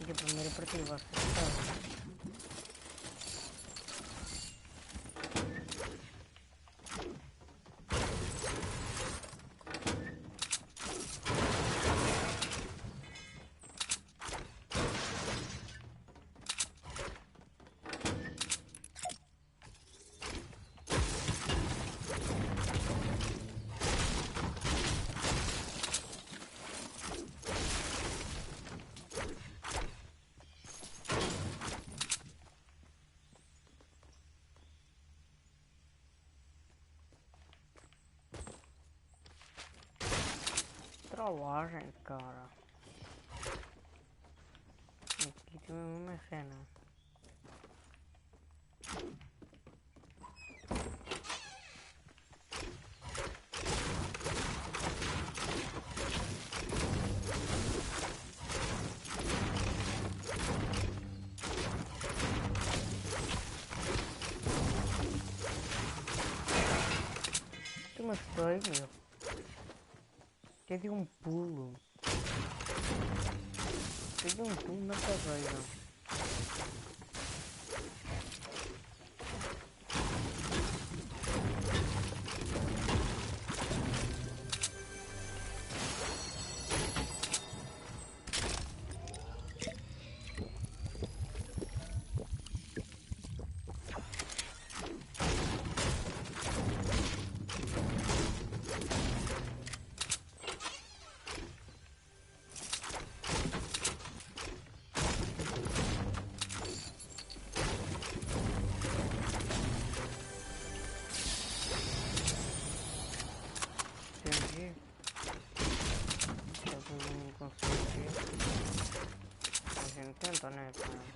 Aqui a primeira partida vai ser trollagem, cara. Aqui tem uma cena. Tem uma história, meu. Teve um pulo. Teve um pulo na caveira. Entendi. Talvez eu não consiga. A gente tenta, né, cara?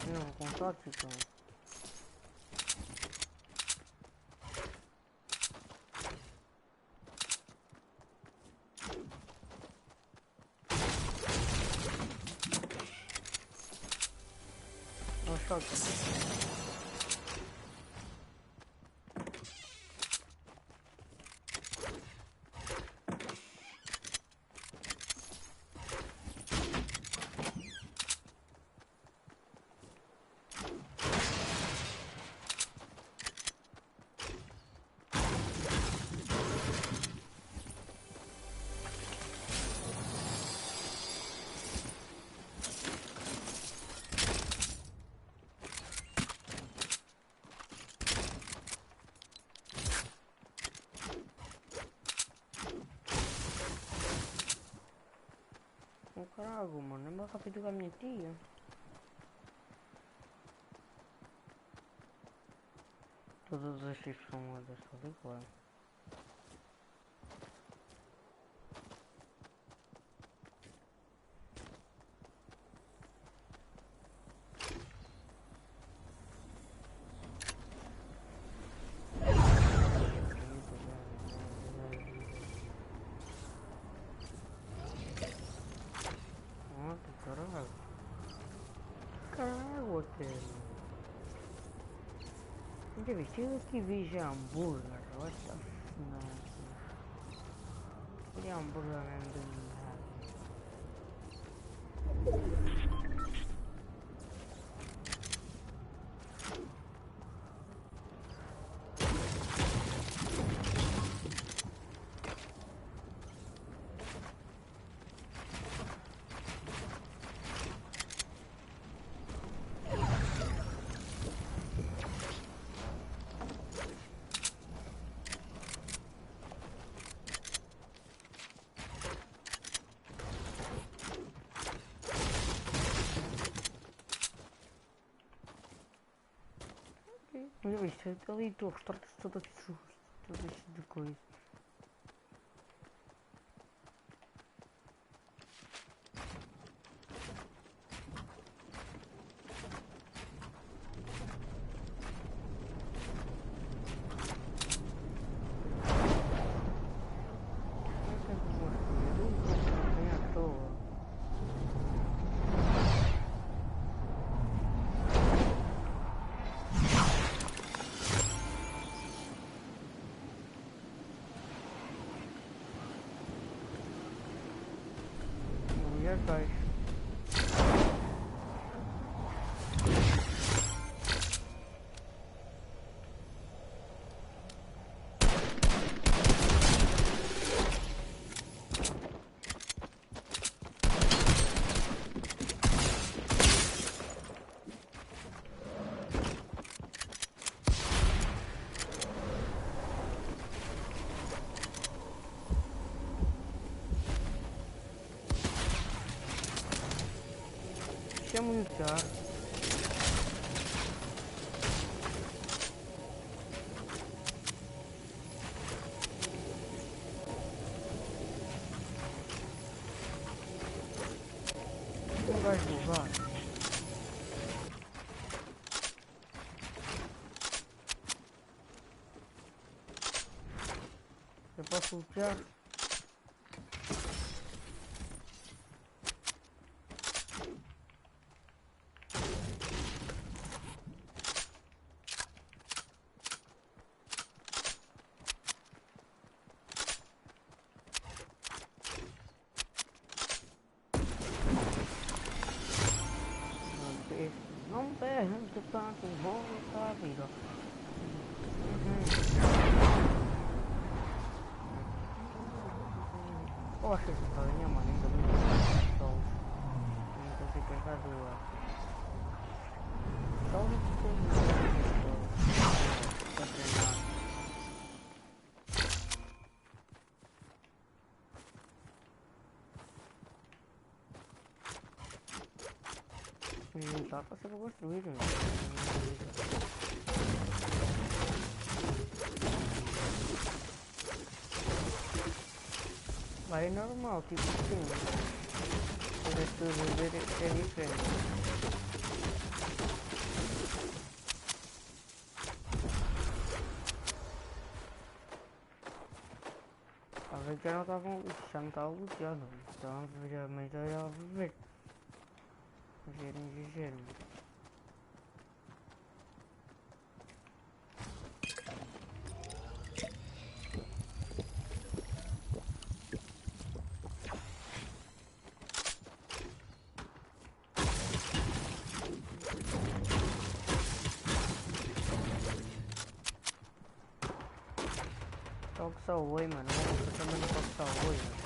Não, com tóxico. Só choque. Caralho, mano, é mais rápido que a minha tia. Todas as chips são desta igual. Caralho, aquele. Onde é que eu que vi hambúrguer? What the fuck? Olha hambúrguer mesmo. Olha isto, ali torres, torres todas de coisa. Guys. Chama muito caro. Não vai jogar. Eu posso lutar. Não perde do canto, volta a vida. Poxa, essa carinha, mano, ainda não sol. Não consigo pegar duas. Só o que tem pra treinar. Não tá pra ser construído, né? Vai normal, tipo assim. O resto do vídeo é diferente. A ver que já não tava luteando. Então já melhor viver. Ligeiro. passar o oi, mano. Eu também não posso passar o oi, mano.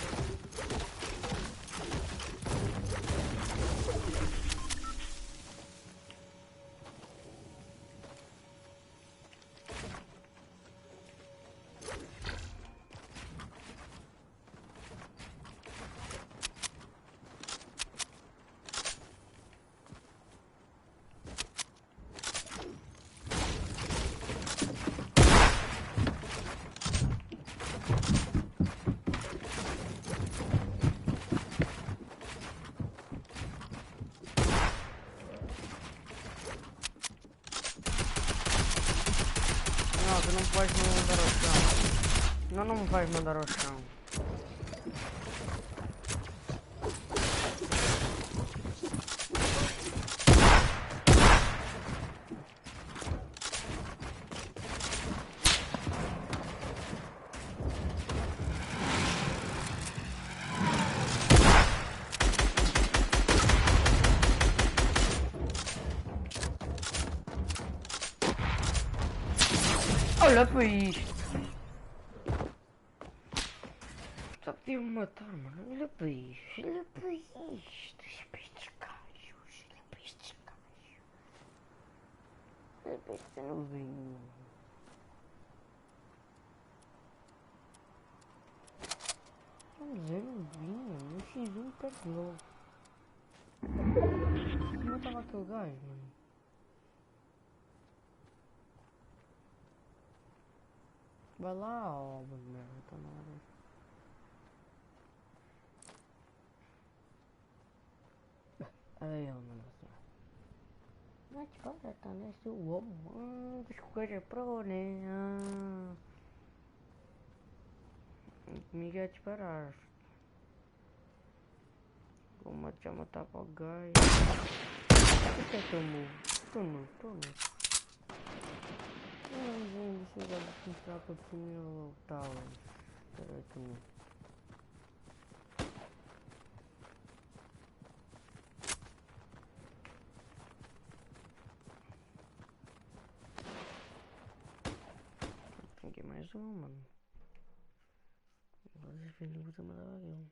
Não, tu não pode me mandar ao chão. Não me vais mandar ao chão. Olha para isto. Só podia me matar, mano. Olha para isto. Olha para isto. Olha para estes gajos. Olha para estes gajos. Olha para este novinho. Vamos ver novinho. Um X1 perto novo. Como estava aquele gajo, mano? Vai lá, ó, merda, tá na hora. Aí, ó, mano. Mas para, tá nesse uomo. Que coisa pro, né? Comigo é disparar. Vou te matar pra gajo. O que é que eu morro? Tô no. Não, você vai comprar pra tu ou tal. Peraí, tu não. Tem que ir mais um, mano. Agora esse filho não vai mandar aquilo.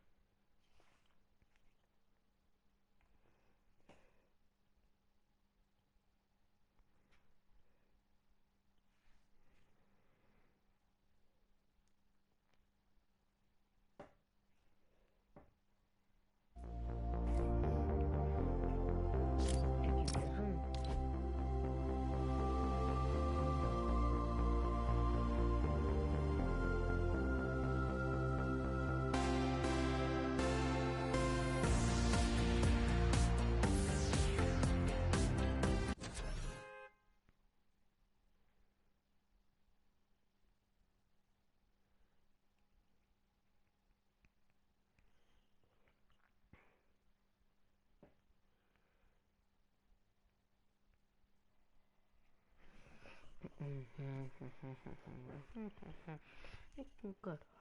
Que caralho.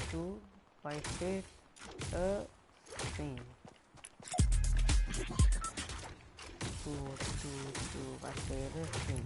Tu vai ser assim. Tu vai ser assim.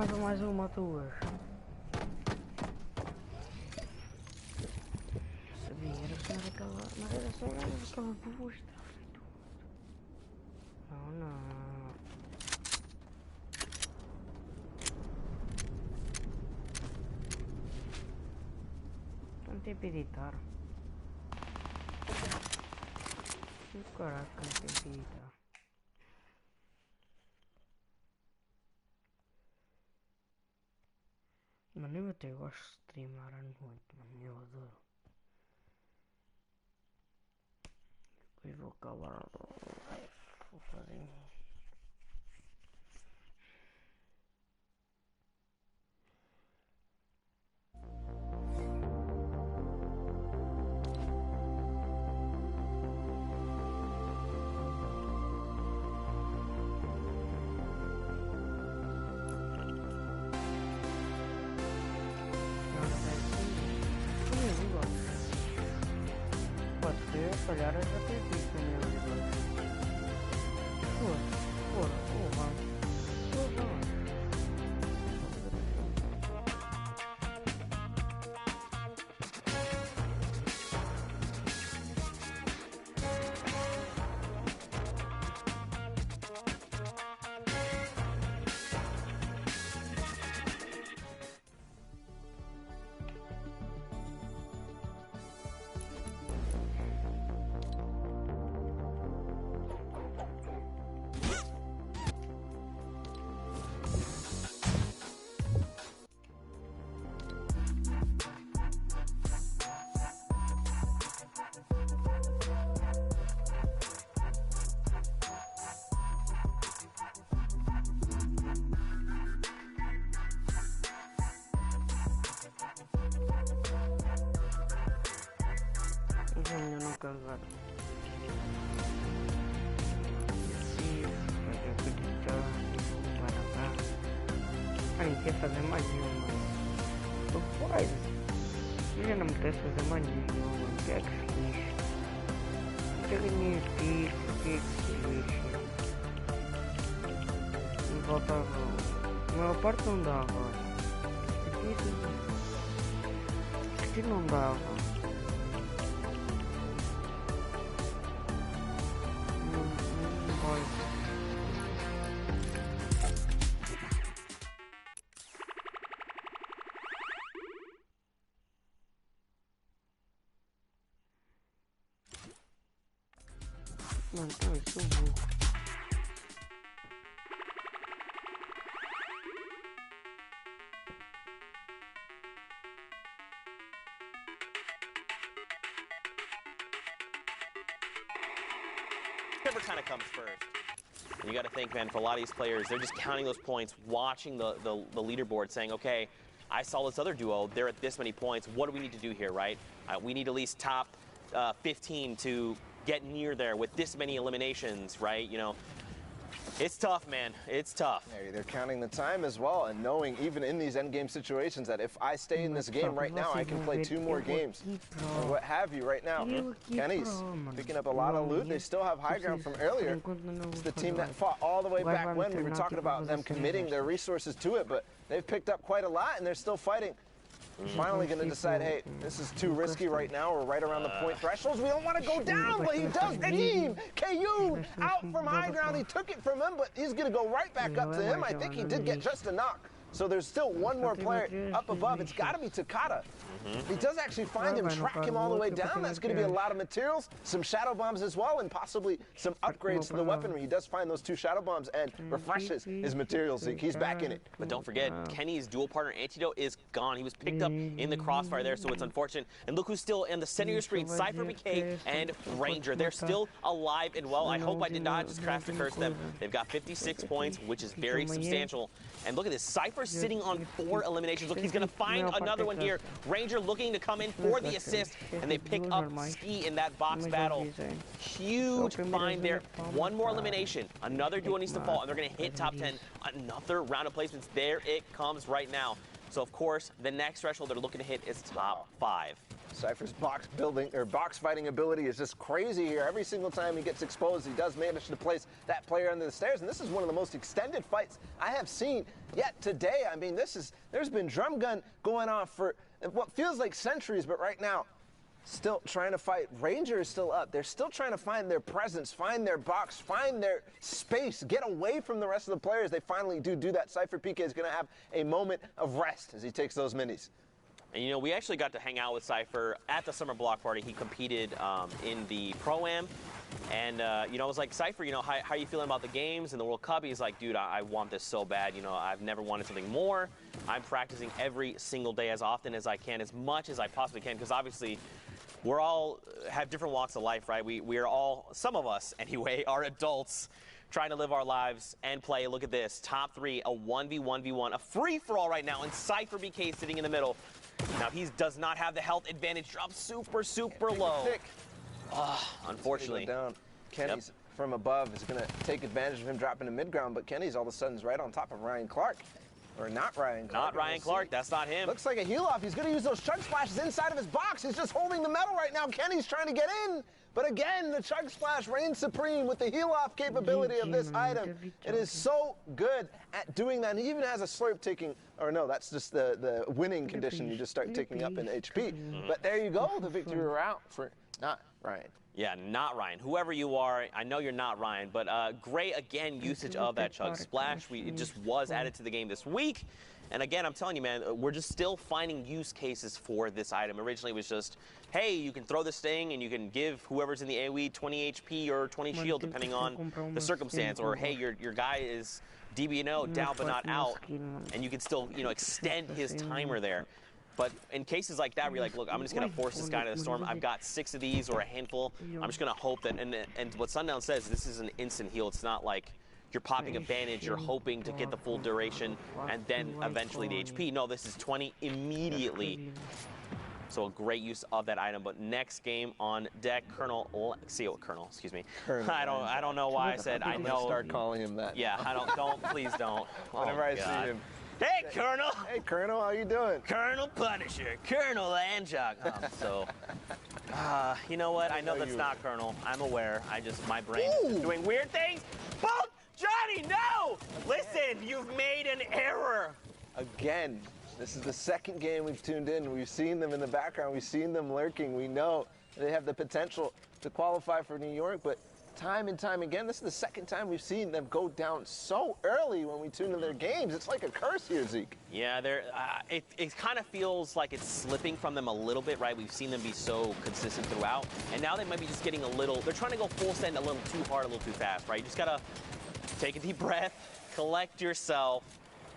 mais uma, duas. Sabia, era só aquela. Mas era só aquela duas. Não, não. Não tem para editar. Caraca, não tem para editar. Mano, eu até gosto de streamar à noite, mano, eu adoro. Depois vou acabar a live, vou fazer. Olhar, eu já perdi isso no meu negócio. Ainda não carregar. Ai, quer fazer mais nenhuma. Rapaz, eu já não me quero fazer mais nenhuma. O que é que se lixa? Eu ganhei aqui, o que é que se lixa? Não faltava. A maior parte não dava. Aqui não dava. Mano, eu sou burro. Whichever kind of comes first. You got to think, man, for a lot of these players, they're just counting those points, watching the leaderboard, saying, okay, I saw this other duo, they're at this many points, what do we need to do here, right? We need at least top 15 to get near there with this many eliminations, right? You know, it's tough, man. It's tough. They're counting the time as well and knowing even in these endgame situations that if I stay in this game right now, I can play 2 more games or what have you right now. Kenny's picking up a lot of loot. They still have high ground from earlier. It's the team that fought all the way back when. We were talking about them committing their resources to it, but they've picked up quite a lot and they're still fighting. Finally going to decide, hey, this is too risky right now. We're right around the point thresholds. We don't want to go down, but he does. Team KU out from high ground. He took it from him, but he's going to go right back up to him. I think he did get just a knock. So there's still one more player up above. It's got to be Takata. He does actually find him, track him all the way down. That's going to be a lot of materials, some shadow bombs as well, and possibly some upgrades to the weaponry. He does find those 2 shadow bombs and refreshes his materials. He's back in it. But don't forget, Kenny's dual partner Antidote is gone. He was picked up in the crossfire there, so it's unfortunate. And look who's still in the center of your screen, Cypher, BK, and Ranger. They're still alive and well. I hope I did not just crash the curse them. They've got 56 points, which is very substantial. And look at this, Cypher sitting on 4 eliminations. Look, he's going to find another one here. Ranger looking to come in for the assist, and they pick up Ski in that box battle. Huge find there. 1 more elimination. Another duo needs to fall, and they're going to hit top 10. Another round of placements. There it comes right now. So, of course, the next threshold they're looking to hit is top 5. Cypher's box fighting ability is just crazy here. Every single time he gets exposed, he does manage to place that player under the stairs. And this is one of the most extended fights I have seen yet today. I mean, there's been drum gun going on for what feels like centuries, but right now, still trying to fight. Ranger is still up. They're still trying to find their presence, find their box, find their space, get away from the rest of the players. They finally do that. Cypher PK is going to have a moment of rest as he takes those minis. And, you know, we actually got to hang out with Cypher at the summer block party. He competed in the Pro-Am. And, you know, I was like, Cypher, you know, how are you feeling about the games and the World Cup? He's like, dude, I want this so bad. You know, I've never wanted something more. I'm practicing every single day as often as I can, as much as I possibly can, because obviously we're all have different walks of life, right? We are all, some of us anyway, are adults trying to live our lives and play. Look at this. Top 3, a 1v1v1, a free-for-all right now, and Cypher BK sitting in the middle. Now, he does not have the health advantage. Drops super low. Unfortunately. Down. Kenny's from above is going to take advantage of him dropping to mid-ground, but Kenny's all of a sudden is right on top of Ryan Clark. Or not Ryan Clark. Not Ryan Clark. That's not him. Looks like a heel off. He's going to use those chug splashes inside of his box. He's just holding the metal right now. Kenny's trying to get in. But again, the chug splash reigns supreme with the heel off capability of this item. It is so good at doing that. And he even has a slurp ticking, or no, that's just the winning condition. You just start ticking up in HP. But there you go, the victory route for not Ryan. Yeah, not Ryan. Whoever you are, I know you're not Ryan, but great, again, usage of that chug splash. It just was added to the game this week. And again, I'm telling you, man, we're just still finding use cases for this item. Originally, it was just, hey, you can throw this thing and you can give whoever's in the AoE 20 HP or 20 shield, depending on the circumstance. Or, hey, your guy is DBNO, down but not out, and you can still, you know, extend his timer there. But in cases like that, where you're like, look, I'm just going to force this guy to the storm. I've got 6 of these or a handful. I'm just going to hope that, and what Sundown says, this is an instant heal. It's not like you're popping a bandage, you're hoping to get the full duration, and then eventually the HP. No, this is 20 immediately. So a great use of that item. But next game on deck, Colonel, excuse me. Colonel. I don't know why I said I know. Start calling him that. Yeah, please don't. Whenever I see him. Hey, Colonel! Hey, Colonel, how you doing? Colonel Punisher, Colonel Landjock. You know what? I know that's not Colonel. I'm aware. My brain is doing weird things. Both! Johnny, no! Listen, you've made an error. Again, this is the second game we've tuned in. We've seen them in the background. We've seen them lurking. We know they have the potential to qualify for New York, but time and time again, this is the second time we've seen them go down so early when we tune in their games. It's like a curse here, Zeke. Yeah, it kind of feels like it's slipping from them a little bit, right? We've seen them be so consistent throughout, and now they might be just getting they're trying to go full send a little too hard, a little too fast, right? You just gotta take a deep breath, collect yourself.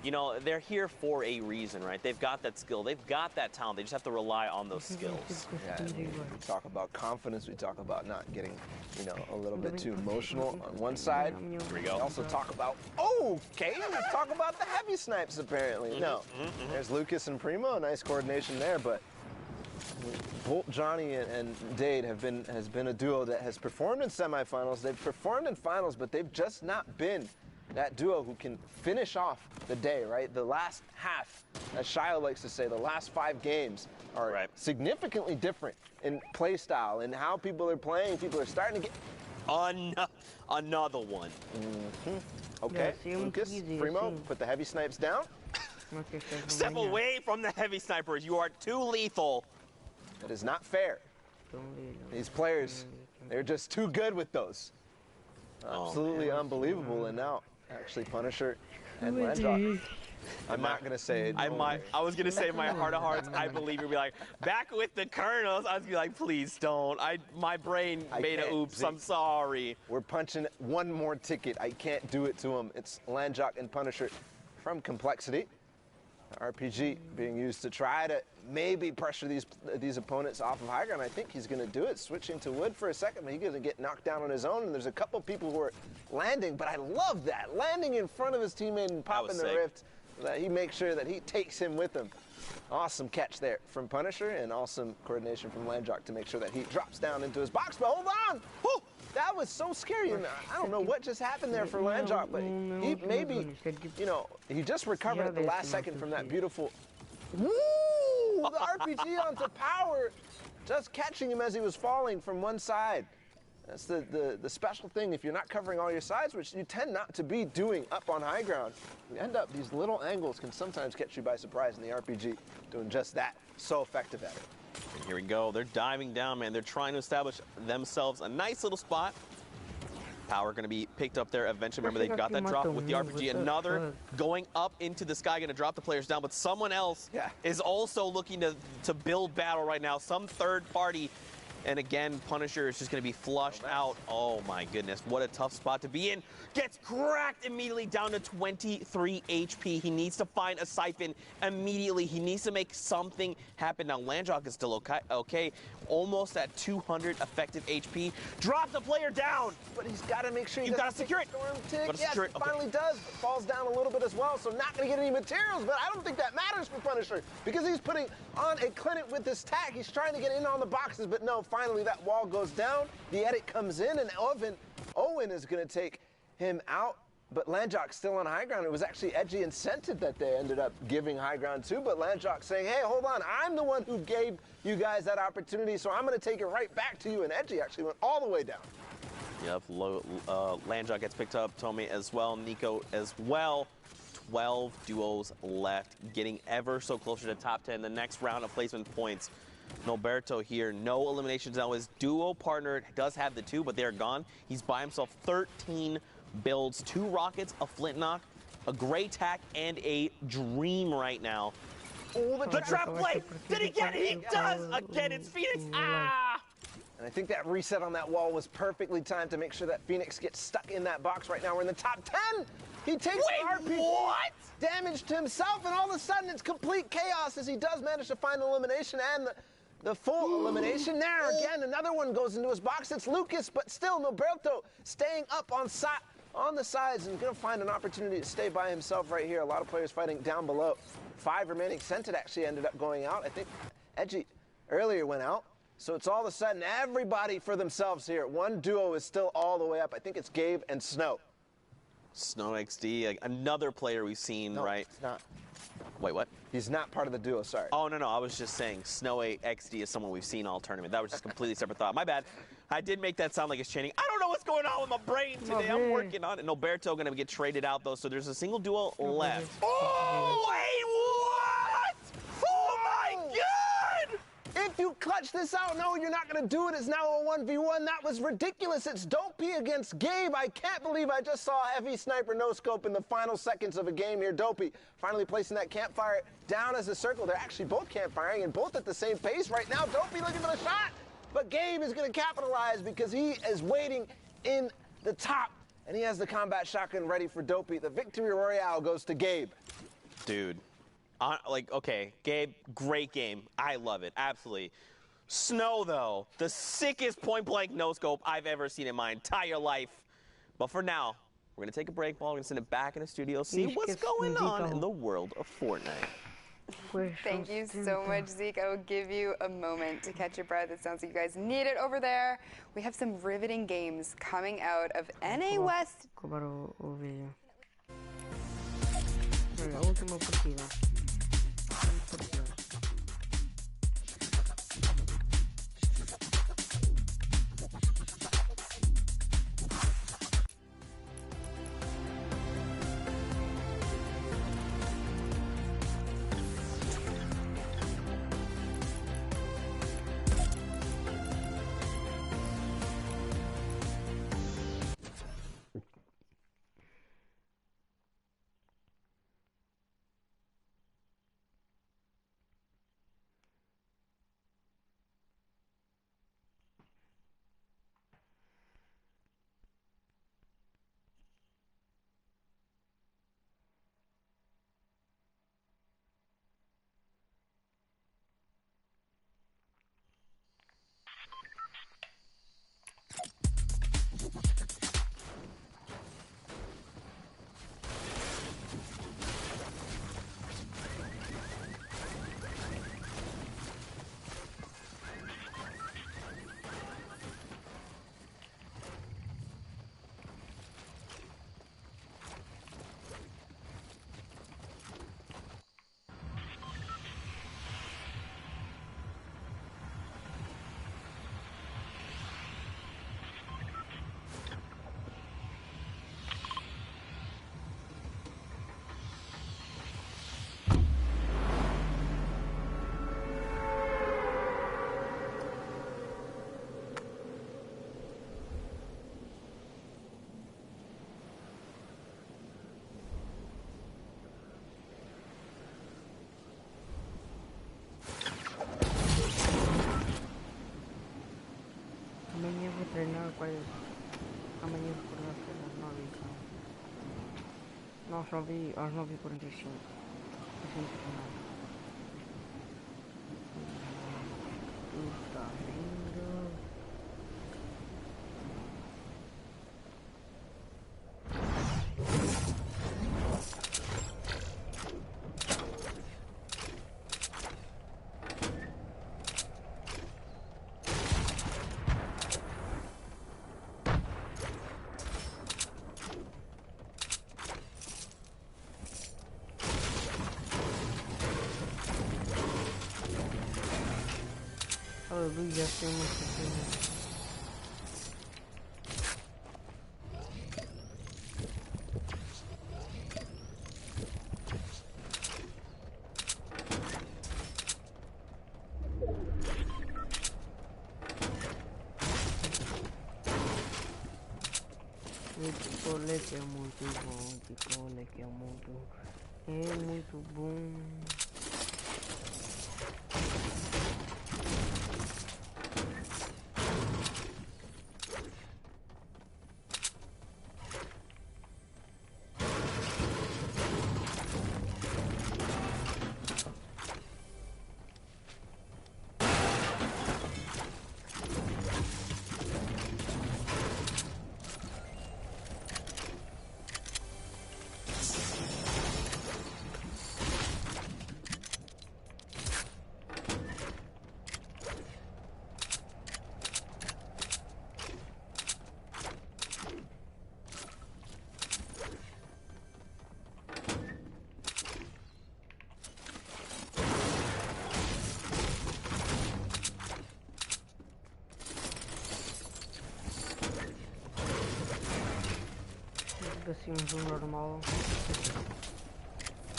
You know, they're here for a reason, right? They've got that skill. They've got that talent. They just have to rely on those skills. Yeah, we talk about confidence. We talk about not getting, you know, a little bit too emotional on one side. Here we go. We also talk about, let's talk about the heavy snipes, apparently. No, there's Lucas and Primo. Nice coordination there, but Bolt, Johnny, and Dade has been a duo that has performed in semifinals. They've performed in finals, but they've just not been that duo who can finish off the day, right? The last half, as Shia likes to say, the last 5 games are significantly different in play style and how people are playing. People are starting to get another one. Okay, Lucas, Primo, put the heavy snipes down. Step away from the heavy snipers. You are too lethal. It is not fair. These players, they're just too good with those. Absolutely unbelievable. And now, actually, Punisher and Landjock. I'm not going to say it. I was going to say my heart of hearts, I believe you'll be like, back with the Colonels. I was going to be like, please don't. My brain made a oops. I'm sorry. We're punching one more ticket. I can't do it to him. It's Landjock and Punisher from Complexity. RPG being used to try to maybe pressure these opponents off of high ground. I think he's going to do it, switching to wood for a second, but he's going to get knocked down on his own, and there's a couple people who are landing, but I love that. Landing in front of his teammate and popping the rift. That he makes sure that he takes him with him. Awesome catch there from Punisher, and awesome coordination from Landjock to make sure that he drops down into his box, but hold on! Whew! That was so scary. I don't know what just happened there for Landjock, but he maybe, you know, he just recovered at the last second from that beautiful, the RPG onto power just catching him as he was falling from one side. That's the special thing. If you're not covering all your sides, which you tend not to be doing up on high ground, you end up, these little angles can sometimes catch you by surprise in the RPG, doing just that. So effective at it. And here we go. They're diving down, man. They're trying to establish themselves a nice little spot. Power going to be picked up there eventually. Remember, they got that drop with the RPG. Another going up into the sky, going to drop the players down. But someone else is also looking to build battle right now. Some third party. And again, Punisher is just going to be flushed out. Oh my goodness, what a tough spot to be in. Gets cracked immediately down to 23 HP. He needs to find a siphon immediately. He needs to make something happen. Now, Landjock is still okay. Almost at 200 effective HP. Drop the player down. But he's got to make sure You've got to secure it. Storm tick. Yes, secure it. He finally does. But falls down a little bit as well, so not going to get any materials. But I don't think that matters for Punisher because he's putting on a clinic with this tag. He's trying to get in on the boxes, but no, finally that wall goes down. The edit comes in, and Owen is going to take him out. But Landjock's still on high ground. It was actually Edgy and Scented that they ended up giving high ground to. But Landjock saying, hey, hold on, I'm the one who gave you guys that opportunity, so I'm going to take it right back to you. And Edgy actually went all the way down. Yep, Landjock gets picked up, Tommy as well, Nico as well. 12 duos left, getting ever so closer to top 10. The next round of placement points. Norberto here, no eliminations now. His duo partner does have the 2, but they're gone. He's by himself, 13 builds, 2 rockets, a flint knock, a gray tack, and a dream right now. Oh, the trap play! Did he get it? He does! Again, it's Phoenix. Ah! And I think that reset on that wall was perfectly timed to make sure that Phoenix gets stuck in that box right now. We're in the top 10. He takes RP damage to himself, and all of a sudden it's complete chaos as he does manage to find elimination and the full elimination. There again, another one goes into his box. It's Lucas, but still Norberto staying up on the sides and going to find an opportunity to stay by himself right here. A lot of players fighting down below. 5 remaining. Scented actually ended up going out. I think Edgy earlier went out. So it's all of a sudden everybody for themselves here. One duo is still all the way up. I think it's Gabe and Snow. Snow XD, another player we've seen, No, right? It's not. Wait, what? He's not part of the duo, sorry. Oh, no, I was just saying Snow XD is someone we've seen all tournament. That was just a completely separate thought. My bad. I did make that sound like it's chaining. I don't know what's going on with my brain today. I'm working on it. Norberto going to get traded out, though, so there's a single duo left. Oh, wait, what? Oh, my God! If you clutch this out, no, you're not going to do it. It's now a 1v1. That was ridiculous. It's Dopey against Gabe. I can't believe I just saw a heavy sniper no-scope in the final seconds of a game here. Dopey finally placing that campfire down as a circle. They're actually both campfiring and both at the same pace right now. Dopey looking for the shot, but Gabe is going to capitalize because he is waiting in the top, and he has the combat shotgun ready for Dopey. The victory royale goes to Gabe. Dude. Okay, Gabe, great game. I love it, absolutely. Snow, though, the sickest point-blank no-scope I've ever seen in my entire life. But for now, we're going to take a break ball. We're going to send it back in the studio, see what's going on in the world of Fortnite. Thank you so much, Zeke. I will give you a moment to catch your breath. It sounds like you guys need it over there. We have some riveting games coming out of NA West. La última partida. Amanhã vou treinar quase. Amanhã vou acordar cedo às 9 então. Não, só vi às 9h45. Assim treinar. Está lindo. A luz já tem uma certeza. Picolé que é muito bom, picolé que é muito bom. Assim um normal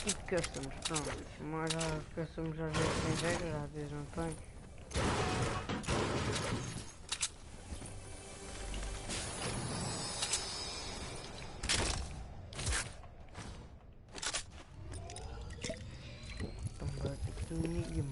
e de customs, pronto, mas já customs às vezes tem regras, às vezes não tem. Também pequenininho,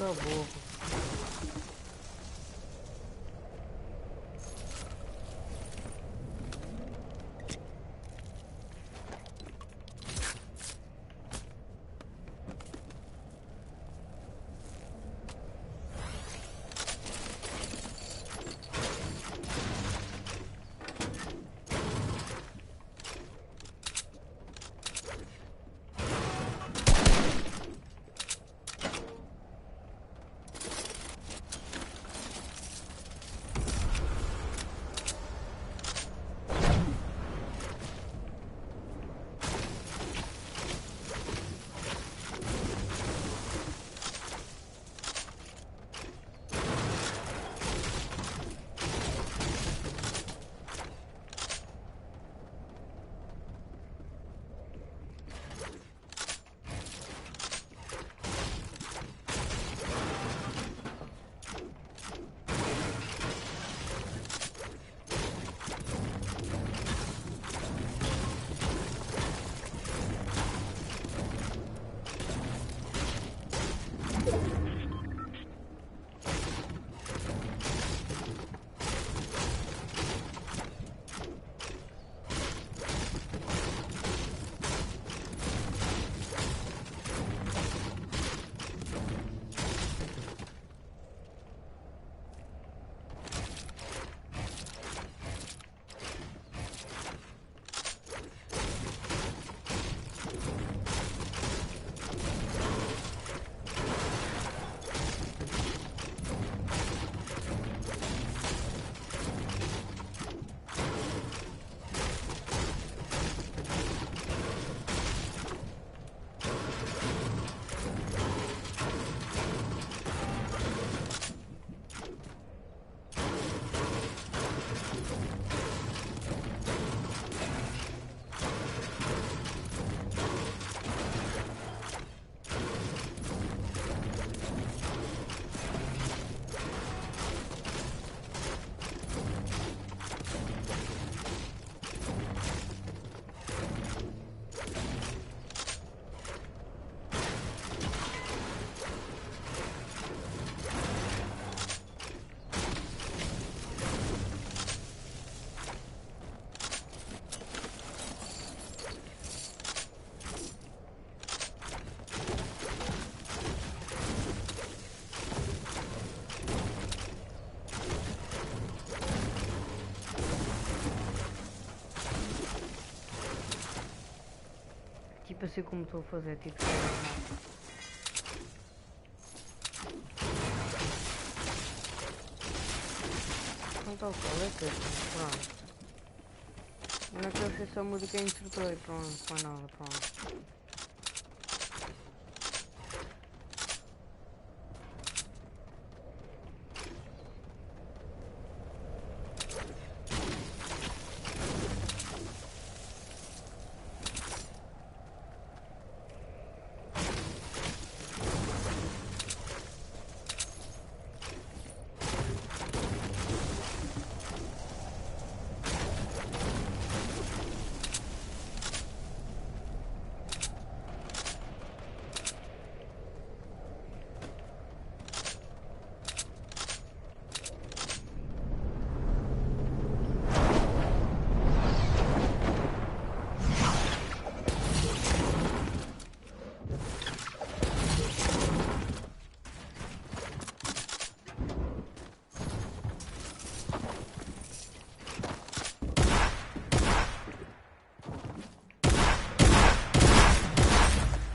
acabou. assim como estou a fazer, tipo. Não estou a falar, pronto. Não é que eu sei se a música é instrutor, pronto, não é nada, pronto.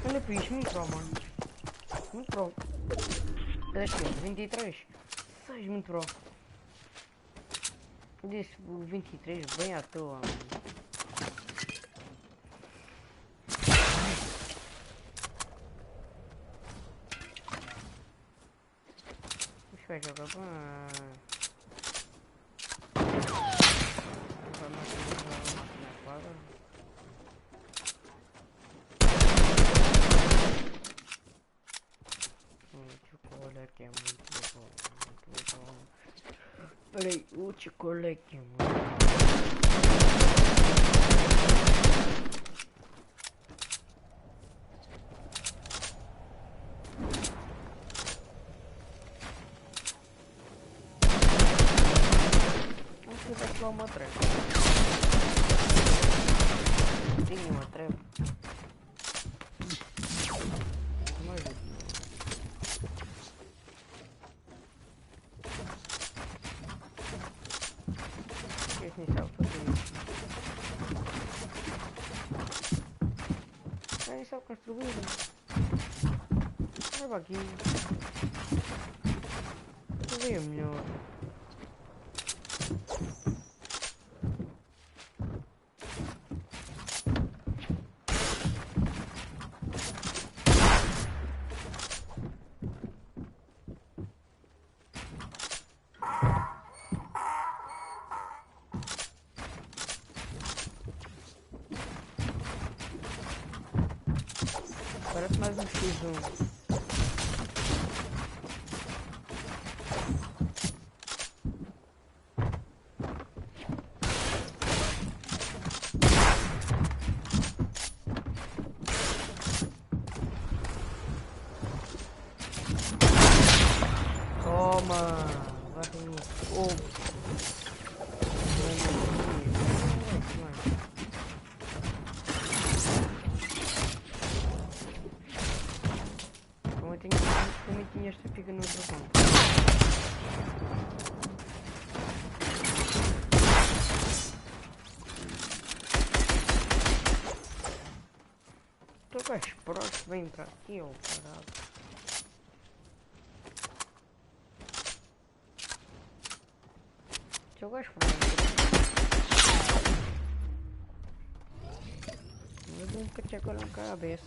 Olha para isto, muito pro, mano. Muito pro. Deixa eu 23. 6, muito pro. Disse o 23 bem à toa, mano. Isto vai jogar bem. Vai máquina quadra. Chocolate é muito bom, muito bom. Peraí, o chocolate é muito bom. Vamos ver lá uma treva. Tinha uma treva. É só construir. Leva aqui. Seria melhor. Parece mais um X1. Toma! Vai no fogo! Também tinha esta pica no outro ponto. Tu vais próximo, vem para aqui, ó caralho. Eu gosto mas nunca tinha agora na cabeça.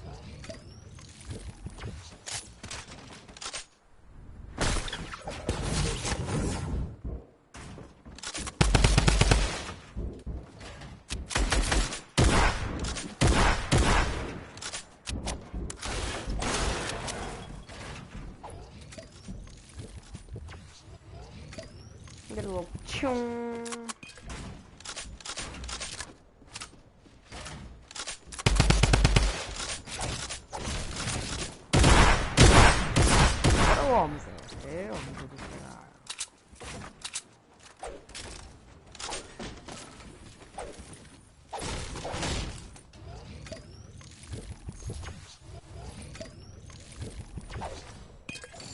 Logo, tchum. Para o homem, é homem do caralho.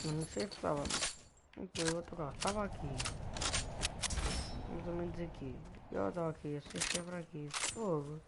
Eu não sei se estava. O outro carro estava aqui. Mais ou menos aqui. Eu estava aqui, eu sei que é para aqui. Fogo.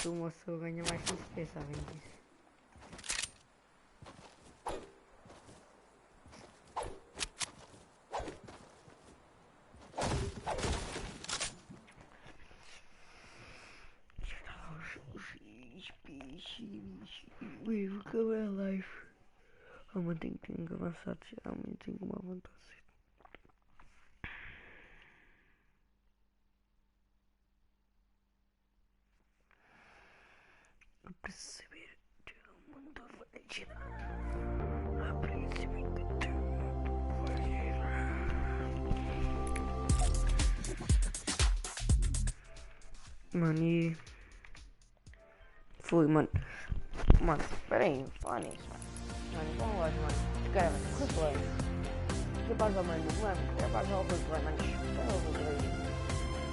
que uma pessoa ganha mais que você, sabem disso? Vivo que é live. Há um tenho que avançar já, há um tenho uma vontade. A perceber que o mundo vai girar. A perceber que o mundo vai girar. Mano, e... Fui, mano. Mano, espera aí, fala nisso, mano. Mano, como gosto, mano. Caramba, replay. Que passa, mano? Mano, que passa o replay, mano. Espera o replay.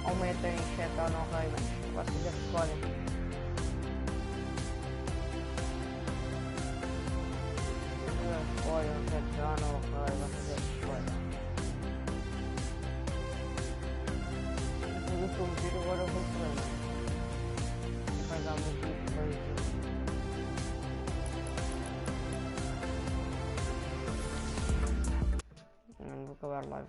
Aumentem 7 ou 9 aí, mano. Vocês já se podem. Olha, 7 ou 9 aí, vocês já se podem. Eu estou a meter agora o replay. Vai dar muito replay. Não vou acabar live.